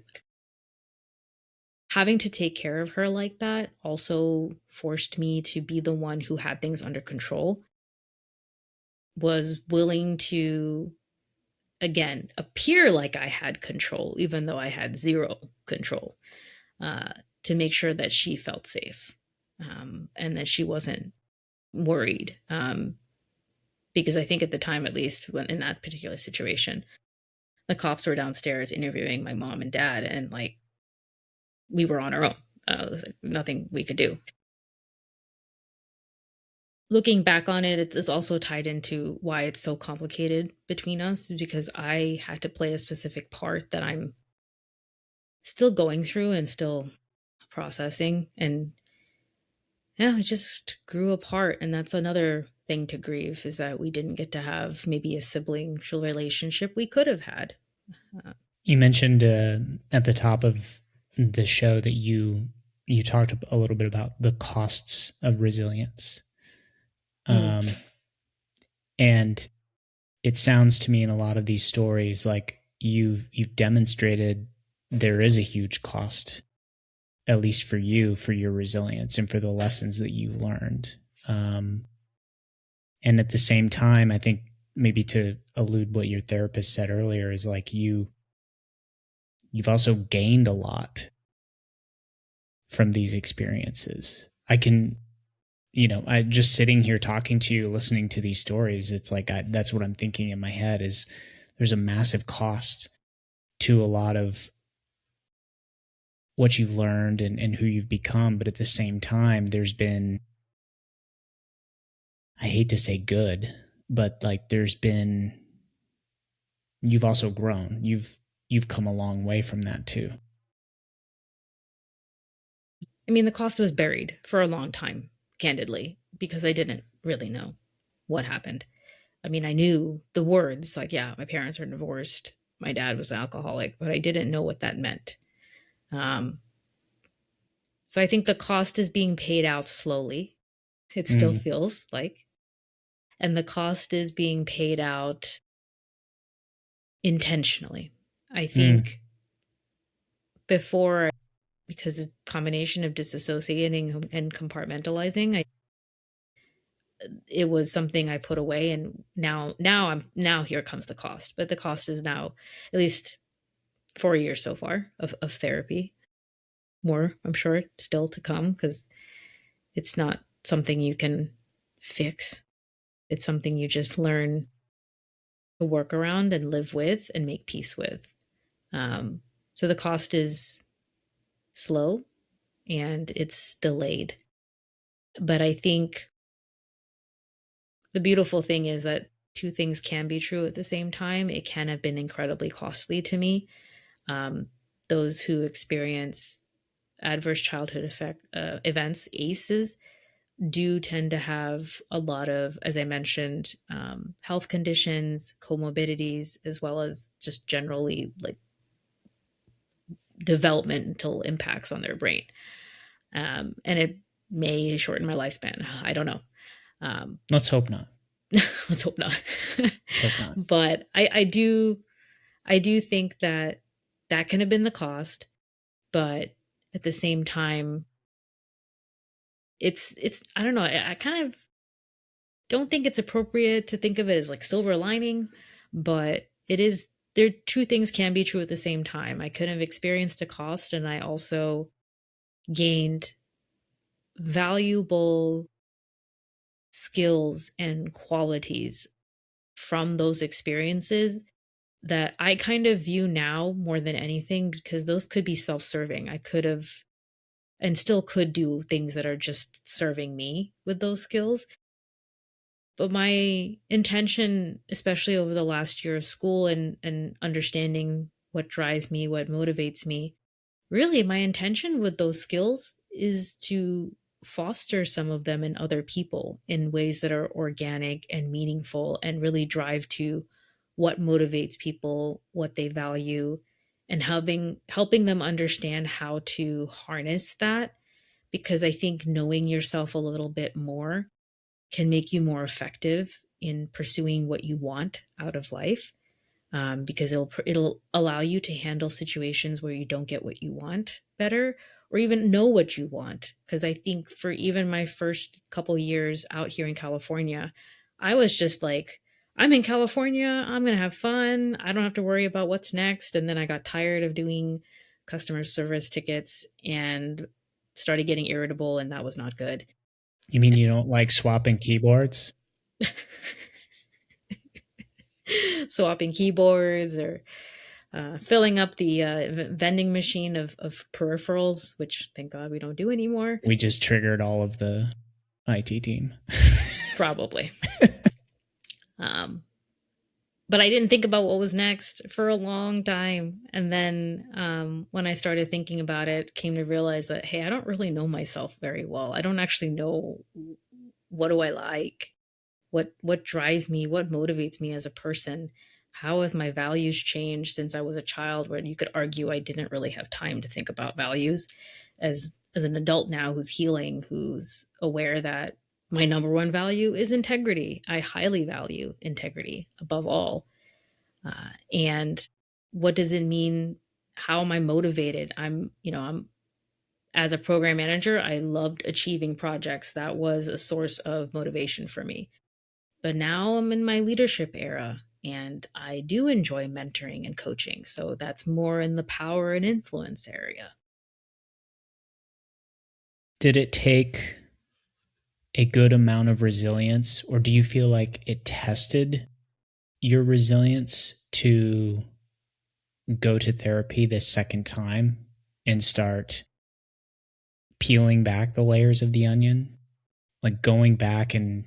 having to take care of her like that also forced me to be the one who had things under control, was willing to, again, appear like I had control, even though I had zero control, uh, to make sure that she felt safe, and that she wasn't worried. Because I think at the time, at least when in that particular situation, the cops were downstairs interviewing my mom and dad, and like we were on our own. There was like, nothing we could do. Looking back on it, it's also tied into why it's so complicated between us, because I had to play a specific part that I'm still going through and still processing. And yeah, it just grew apart. And that's another thing to grieve, is that we didn't get to have maybe a sibling relationship we could have had. You mentioned at the top of the show that you talked a little bit about the costs of resilience. Mm. And it sounds to me in a lot of these stories like you've demonstrated there is a huge cost, at least for you, for your resilience and for the lessons that you learned. And at the same time, I think maybe to allude what your therapist said earlier is like you've also gained a lot from these experiences. I just sitting here talking to you, listening to these stories, it's like that's what I'm thinking in my head is there's a massive cost to a lot of what you've learned and who you've become. But at the same time, there's been, I hate to say good, but like there's been you've also grown. You've come a long way from that too. I mean, the cost was buried for a long time, candidly, because I didn't really know what happened. I mean, I knew the words, like, yeah, my parents are divorced, my dad was an alcoholic, but I didn't know what that meant. Um, so I think the cost is being paid out slowly. It still Mm, feels like. And the cost is being paid out intentionally. I mm, think before, because it's a combination of disassociating and compartmentalizing, it was something I put away, and now here comes the cost. But the cost is now at least 4 years so far of therapy. More, I'm sure, still to come because it's not something you can fix. It's something you just learn to work around and live with and make peace with. Um, so the cost is slow and it's delayed. But I think the beautiful thing is that two things can be true at the same time. It can have been incredibly costly to me. Um, those who experience adverse childhood effect events, ACEs, do tend to have a lot of, as I mentioned, health conditions, comorbidities, as well as just generally like developmental impacts on their brain. And it may shorten my lifespan. I don't know. Um, let's hope not. let's hope not. Let's hope not. But I do think that that can have been the cost, but at the same time, it's I don't know. I kind of don't think it's appropriate to think of it as like silver lining, but it is. There, two things can be true at the same time. I could have experienced a cost, and I also gained valuable skills and qualities from those experiences that I kind of view now more than anything, because those could be self serving. I could have and still could do things that are just serving me with those skills. But my intention, especially over the last year of school and understanding what drives me, what motivates me, really my intention with those skills is to foster some of them in other people in ways that are organic and meaningful and really drive to what motivates people, what they value, and helping them understand how to harness that, because I think knowing yourself a little bit more can make you more effective in pursuing what you want out of life, because it'll allow you to handle situations where you don't get what you want better, or even know what you want. Because I think for even my first couple years out here in California, I was just like, I'm in California, I'm gonna have fun, I don't have to worry about what's next. And then I got tired of doing customer service tickets and started getting irritable, and that was not good. You mean you don't like swapping keyboards? Swapping keyboards or filling up the vending machine of peripherals, which thank God we don't do anymore. We just triggered all of the IT team. Probably. Um, but I didn't think about what was next for a long time. And then when I started thinking about it, came to realize that, hey, I don't really know myself very well. I don't actually know what do I like, what drives me, what motivates me as a person. How have my values changed since I was a child, where you could argue I didn't really have time to think about values. As an adult now who's healing, who's aware that my number one value is integrity. I highly value integrity above all. And what does it mean? How am I motivated? I'm as a program manager, I loved achieving projects. That was a source of motivation for me. But now I'm in my leadership era and I do enjoy mentoring and coaching. So that's more in the power and influence area. Did it take a good amount of resilience, or do you feel like it tested your resilience to go to therapy this second time and start peeling back the layers of the onion? Like going back and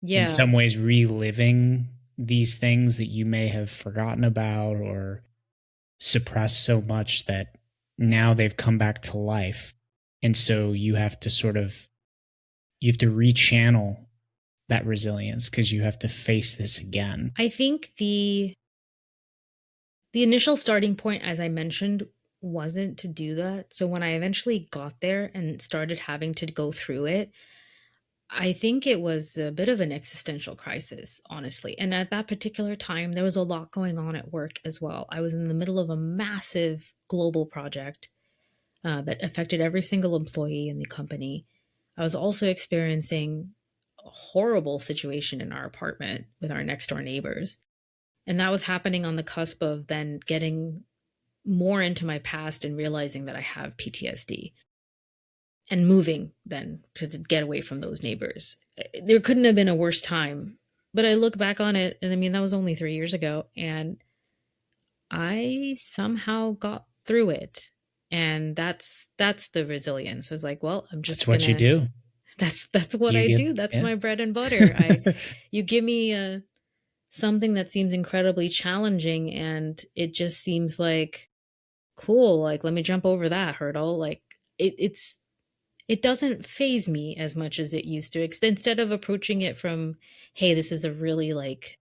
in Yeah. some ways reliving these things that you may have forgotten about or suppressed so much that now they've come back to life. And so you have to rechannel that resilience because you have to face this again. I think the initial starting point, as I mentioned, wasn't to do that. So when I eventually got there and started having to go through it, I think it was a bit of an existential crisis, honestly. And at that particular time, there was a lot going on at work as well. I was in the middle of a massive global project that affected every single employee in the company. I was also experiencing a horrible situation in our apartment with our next door neighbors. And that was happening on the cusp of then getting more into my past and realizing that I have PTSD and moving then to get away from those neighbors. There couldn't have been a worse time. But I look back on it, and I mean, that was only 3 years ago, and I somehow got through it. And that's the resilience. I was like, well, I'm That's just what you gonna. do. That's what You I get do. That's yeah. my bread and butter. You give me something that seems incredibly challenging, and it just seems like cool. Like, let me jump over that hurdle. Like, it doesn't phase me as much as it used to. Instead of approaching it from, hey, this is a really like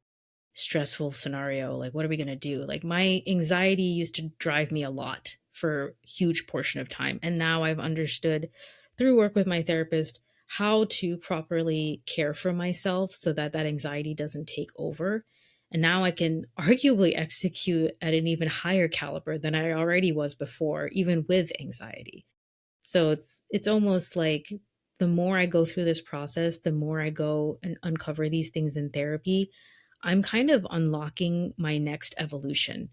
stressful scenario, like what are we going to do? Like, my anxiety used to drive me a lot for a huge portion of time, and now I've understood through work with my therapist how to properly care for myself so that that anxiety doesn't take over. And now I can arguably execute at an even higher caliber than I already was before, even with anxiety. So it's almost like the more I go through this process, the more I go and uncover these things in therapy, I'm kind of unlocking my next evolution.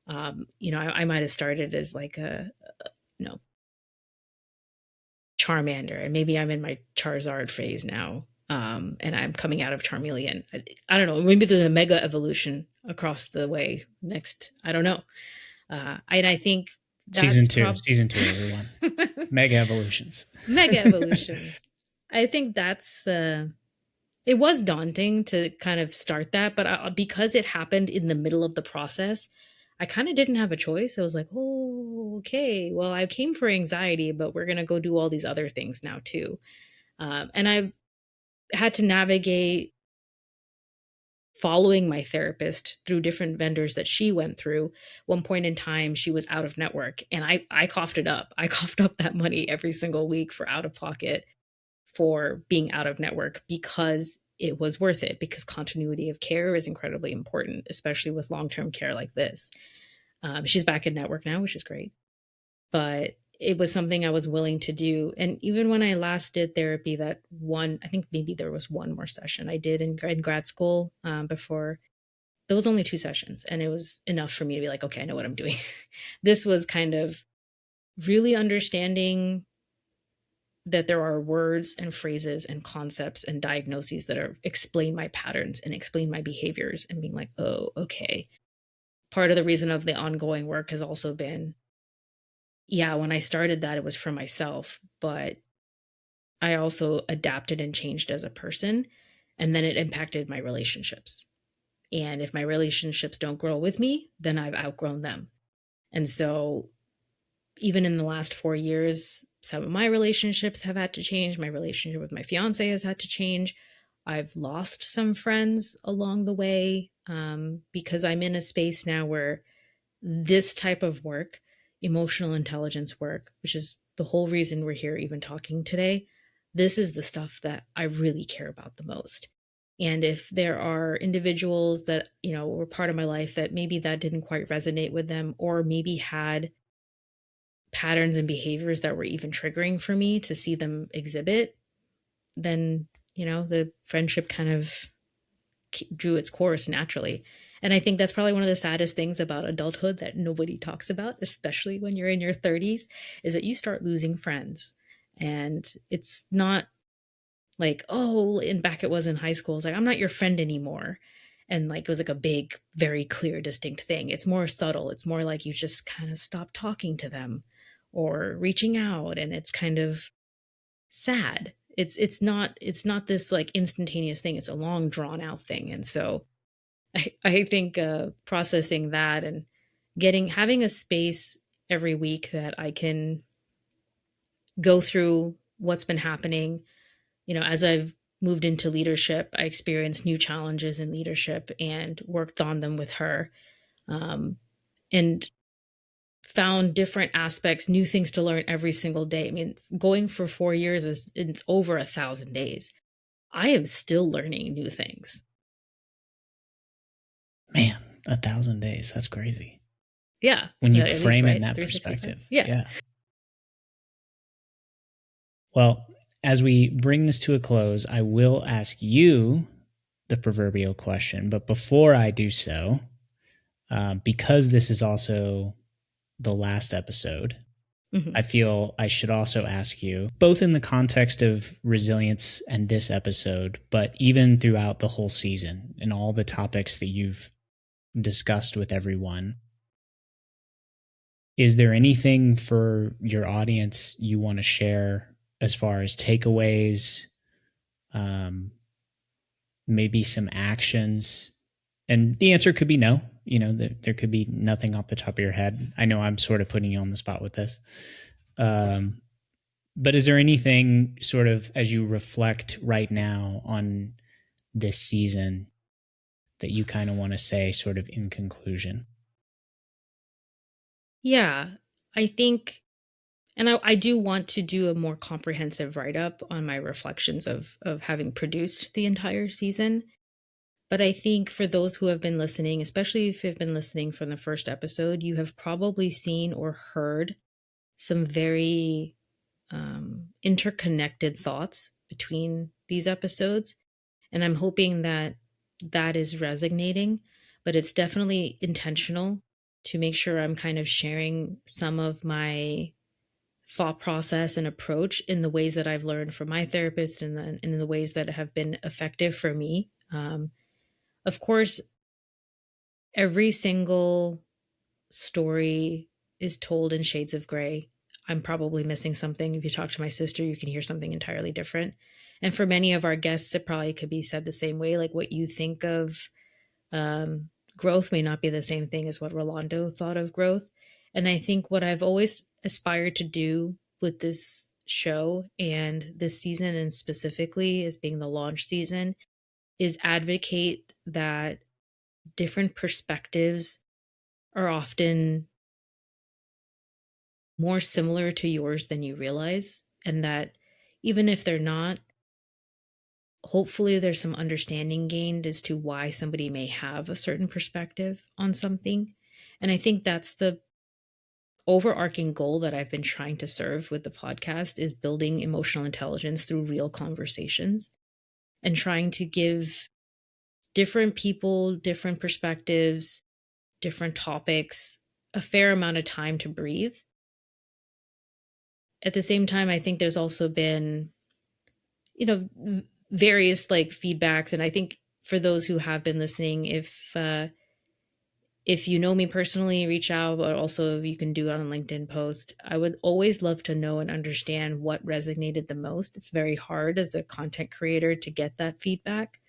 I might have started as like a you know Charmander, and maybe I'm in my Charizard phase now, and I'm coming out of Charmeleon. I don't know. Maybe there's a mega evolution across the way next. I don't know. And I think Season that's two, prob season two, everyone. Mega evolutions. mega evolutions. I think that's it was daunting to kind of start that, but because it happened in the middle of the process, I kind of didn't have a choice. I was like, oh, okay, well, I came for anxiety, but we're going to go do all these other things now too. And I've had to navigate following my therapist through different vendors that she went through. One point in time, she was out of network, and I coughed it up. I coughed up that money every single week for out of pocket for being out of network because it was worth it, because continuity of care is incredibly important, especially with long-term care like this. She's back in network now, which is great, but it was something I was willing to do. And even when I last did therapy, that one, I think maybe there was one more session I did in grad school, before. There was only 2 sessions, and it was enough for me to be like, okay, I know what I'm doing. This was kind of really understanding that there are words and phrases and concepts and diagnoses that are explain my patterns and explain my behaviors, and being like, oh, okay. Part of the reason of the ongoing work has also been, yeah, when I started that, it was for myself, but I also adapted and changed as a person. And then it impacted my relationships. And if my relationships don't grow with me, then I've outgrown them. And so even in the last 4 years, some of my relationships have had to change. My relationship with my fiance has had to change. I've lost some friends along the way, because I'm in a space now where this type of work, emotional intelligence work, which is the whole reason we're here even talking today, this is the stuff that I really care about the most. And if there are individuals that, were part of my life that maybe that didn't quite resonate with them, or maybe had patterns and behaviors that were even triggering for me to see them exhibit, then, the friendship kind of drew its course naturally. And I think that's probably one of the saddest things about adulthood that nobody talks about, especially when you're in your 30s, is that you start losing friends. And it's not like, oh, and back it was in high school, it's like, I'm not your friend anymore. And like, it was like a big, very clear, distinct thing. It's more subtle. It's more like you just kind of stop talking to them or reaching out. And it's kind of sad. It's not this like instantaneous thing. It's a long drawn out thing. And so I think processing that and having a space every week that I can go through what's been happening. As I've moved into leadership, I experienced new challenges in leadership and worked on them with her, um, and found different aspects, new things to learn every single day. I mean, going for 4 years it's over 1,000 days. I am still learning new things. Man, 1,000 days. That's crazy. Yeah, When you at least, frame it in right? that 365. perspective. Yeah. Yeah. Well, as we bring this to a close, I will ask you the proverbial question. But before I do so, because this is also the last episode, Hmm. I feel I should also ask you, both in the context of resilience and this episode, but even throughout the whole season and all the topics that you've discussed with everyone, is there anything for your audience you want to share as far as takeaways, um, maybe some actions? And the answer could be no. There could be nothing off the top of your head. I know I'm sort of putting you on the spot with this. Um, but is there anything sort of as you reflect right now on this season that you kind of want to say sort of in conclusion? Yeah, I think, and I do want to do a more comprehensive write up on my reflections of having produced the entire season. But I think for those who have been listening, especially if you've been listening from the first episode, you have probably seen or heard some very interconnected thoughts between these episodes. And I'm hoping that that is resonating, but it's definitely intentional to make sure I'm kind of sharing some of my thought process and approach in the ways that I've learned from my therapist, and then in the ways that have been effective for me. Of course, every single story is told in shades of gray. I'm probably missing something. If you talk to my sister, you can hear something entirely different. And for many of our guests, it probably could be said the same way. Like what you think of growth may not be the same thing as what Rolando thought of growth. And I think what I've always aspired to do with this show and this season, and specifically as being the launch season, is advocate that different perspectives are often more similar to yours than you realize. And that even if they're not, hopefully there's some understanding gained as to why somebody may have a certain perspective on something. And I think that's the overarching goal that I've been trying to serve with the podcast, is building emotional intelligence through real conversations and trying to give different people, different perspectives, different topics a fair amount of time to breathe. At the same time, I think there's also been, various like feedbacks, and I think for those who have been listening, if you know me personally, reach out, but also you can do it on a LinkedIn post. I would always love to know and understand what resonated the most. It's very hard as a content creator to get that feedback.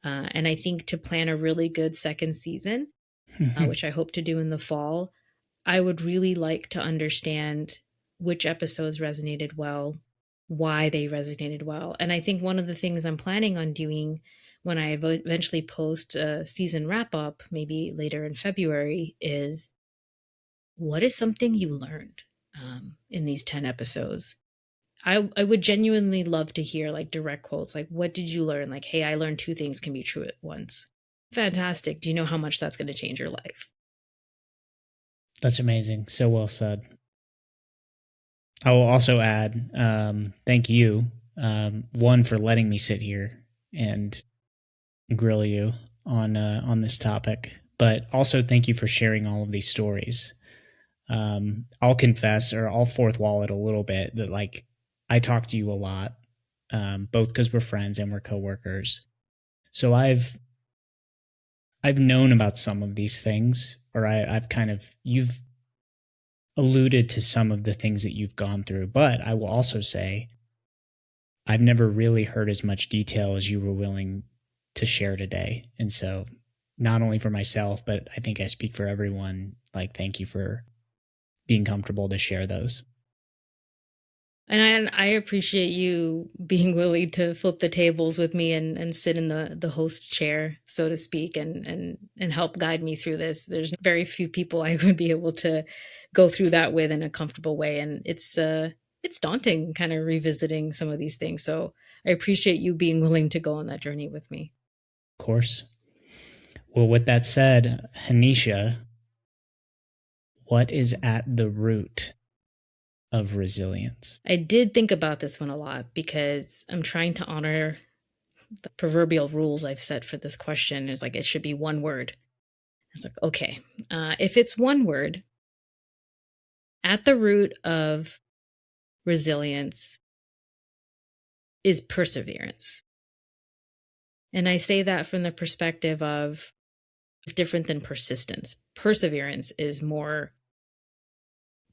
And I think to plan a really good second season, which I hope to do in the fall, I would really like to understand which episodes resonated well, why they resonated well. And I think one of the things I'm planning on doing when I eventually post a season wrap up, maybe later in February, is what is something you learned in these 10 episodes? I would genuinely love to hear like direct quotes, like, what did you learn? Like, hey, I learned two things can be true at once. Fantastic. Do you know how much that's going to change your life? That's amazing. So well said. I will also add, thank you, one, for letting me sit here and grill you on this topic, but also thank you for sharing all of these stories. I'll confess, or I'll fourth wall it a little bit, that like I talk to you a lot, both because we're friends and we're coworkers. So I've known about some of these things, or I've kind of you've alluded to some of the things that you've gone through, but I will also say I've never really heard as much detail as you were willing to share today. And so not only for myself, but I think I speak for everyone. Like, thank you for being comfortable to share those. And I appreciate you being willing to flip the tables with me and sit in the host chair, so to speak, and help guide me through this. There's very few people I would be able to go through that with in a comfortable way, and it's daunting, kind of revisiting some of these things. So I appreciate you being willing to go on that journey with me. Of course. Well, with that said, Hanisha, what is at the root of resilience? I did think about this one a lot because I'm trying to honor the proverbial rules I've set for this question. Is like it should be one word. It's like, okay, if it's one word, at the root of resilience is perseverance. And I say that from the perspective of it's different than persistence. Perseverance is more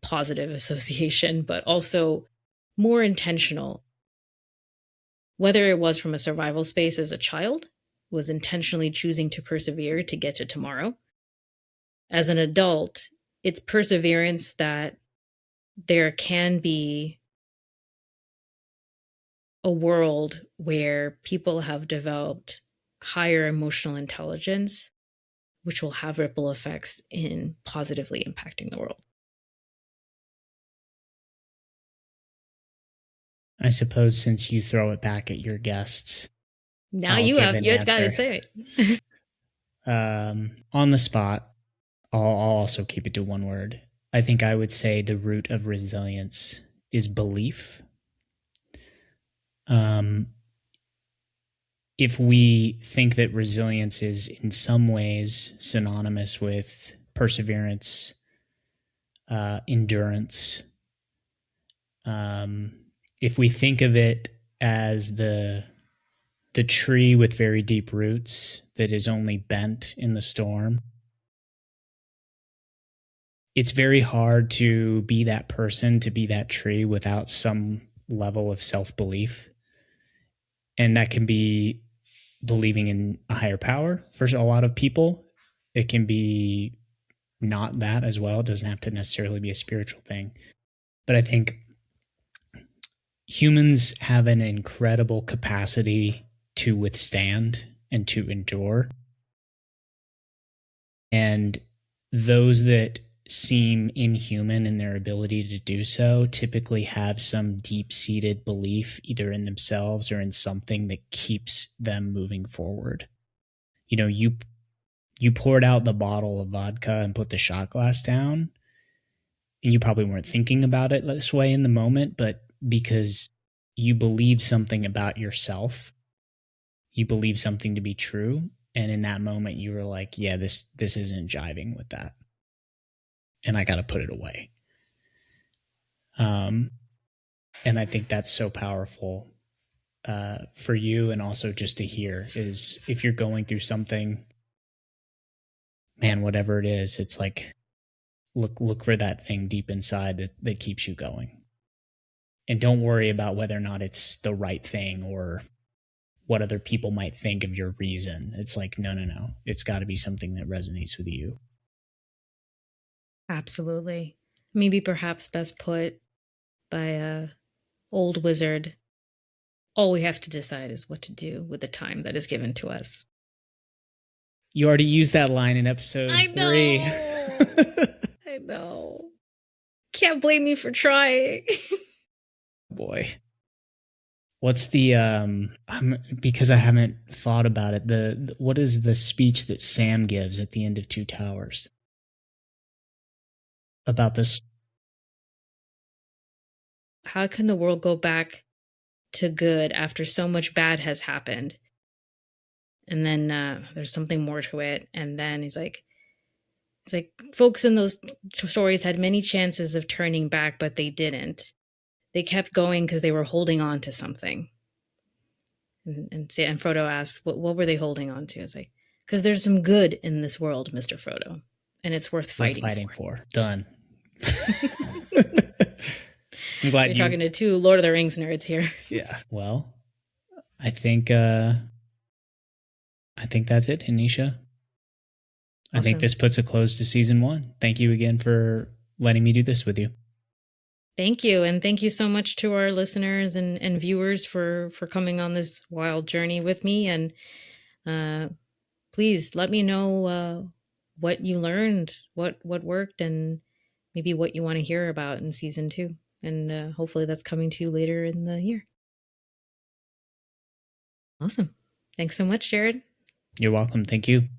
positive association, but also more intentional. Whether it was from a survival space as a child, was intentionally choosing to persevere to get to tomorrow. As an adult, it's perseverance that there can be a world where people have developed higher emotional intelligence, which will have ripple effects in positively impacting the world. I suppose since you throw it back at your guests, Now I'll give an you got to answer. say it. On the spot, I'll also keep it to one word. I think I would say the root of resilience is belief. If we think that resilience is in some ways synonymous with perseverance, endurance, if we think of it as the tree with very deep roots that is only bent in the storm, it's very hard to be that person, to be that tree without some level of self-belief. And that can be believing in a higher power for a lot of people. It can be not that as well. It doesn't have to necessarily be a spiritual thing. But I think humans have an incredible capacity to withstand and to endure. And those that seem inhuman in their ability to do so typically have some deep-seated belief either in themselves or in something that keeps them moving forward. You know, you poured out the bottle of vodka and put the shot glass down, and you probably weren't thinking about it this way in the moment, but because you believe something about yourself, you believe something to be true, and in that moment you were like, yeah, this isn't jiving with that, and I got to put it away. And I think that's so powerful for you, and also just to hear is if you're going through something, man, whatever it is, it's like look for that thing deep inside that keeps you going, and don't worry about whether or not it's the right thing or what other people might think of your reason. It's like, no, it's got to be something that resonates with you. Absolutely. Maybe perhaps best put by a old wizard. All we have to decide is what to do with the time that is given to us. You already used that line in episode I 3. know. I know. Can't blame me for trying. Boy. What's the because I haven't thought about it. What is the speech that Sam gives at the end of Two Towers? About this. How can the world go back to good after so much bad has happened? And then there's something more to it. And then he's like, folks in those stories had many chances of turning back, but they didn't. They kept going because they were holding on to something. And Frodo asks, what were they holding on to? It's like, because there's some good in this world, Mr. Frodo, and it's worth fighting for. Done. I'm glad you're talking to two Lord of the Rings nerds here. Yeah. Well, I think that's it, Hanisha. I think Awesome. this puts a close to season one. Thank you again for letting me do this with you. Thank you. And thank you so much to our listeners and viewers for coming on this wild journey with me. And uh, please let me know what you learned, what worked, and maybe what you want to hear about in season two. And hopefully that's coming to you later in the year. Awesome. Thanks so much, Jared. You're welcome. Thank you.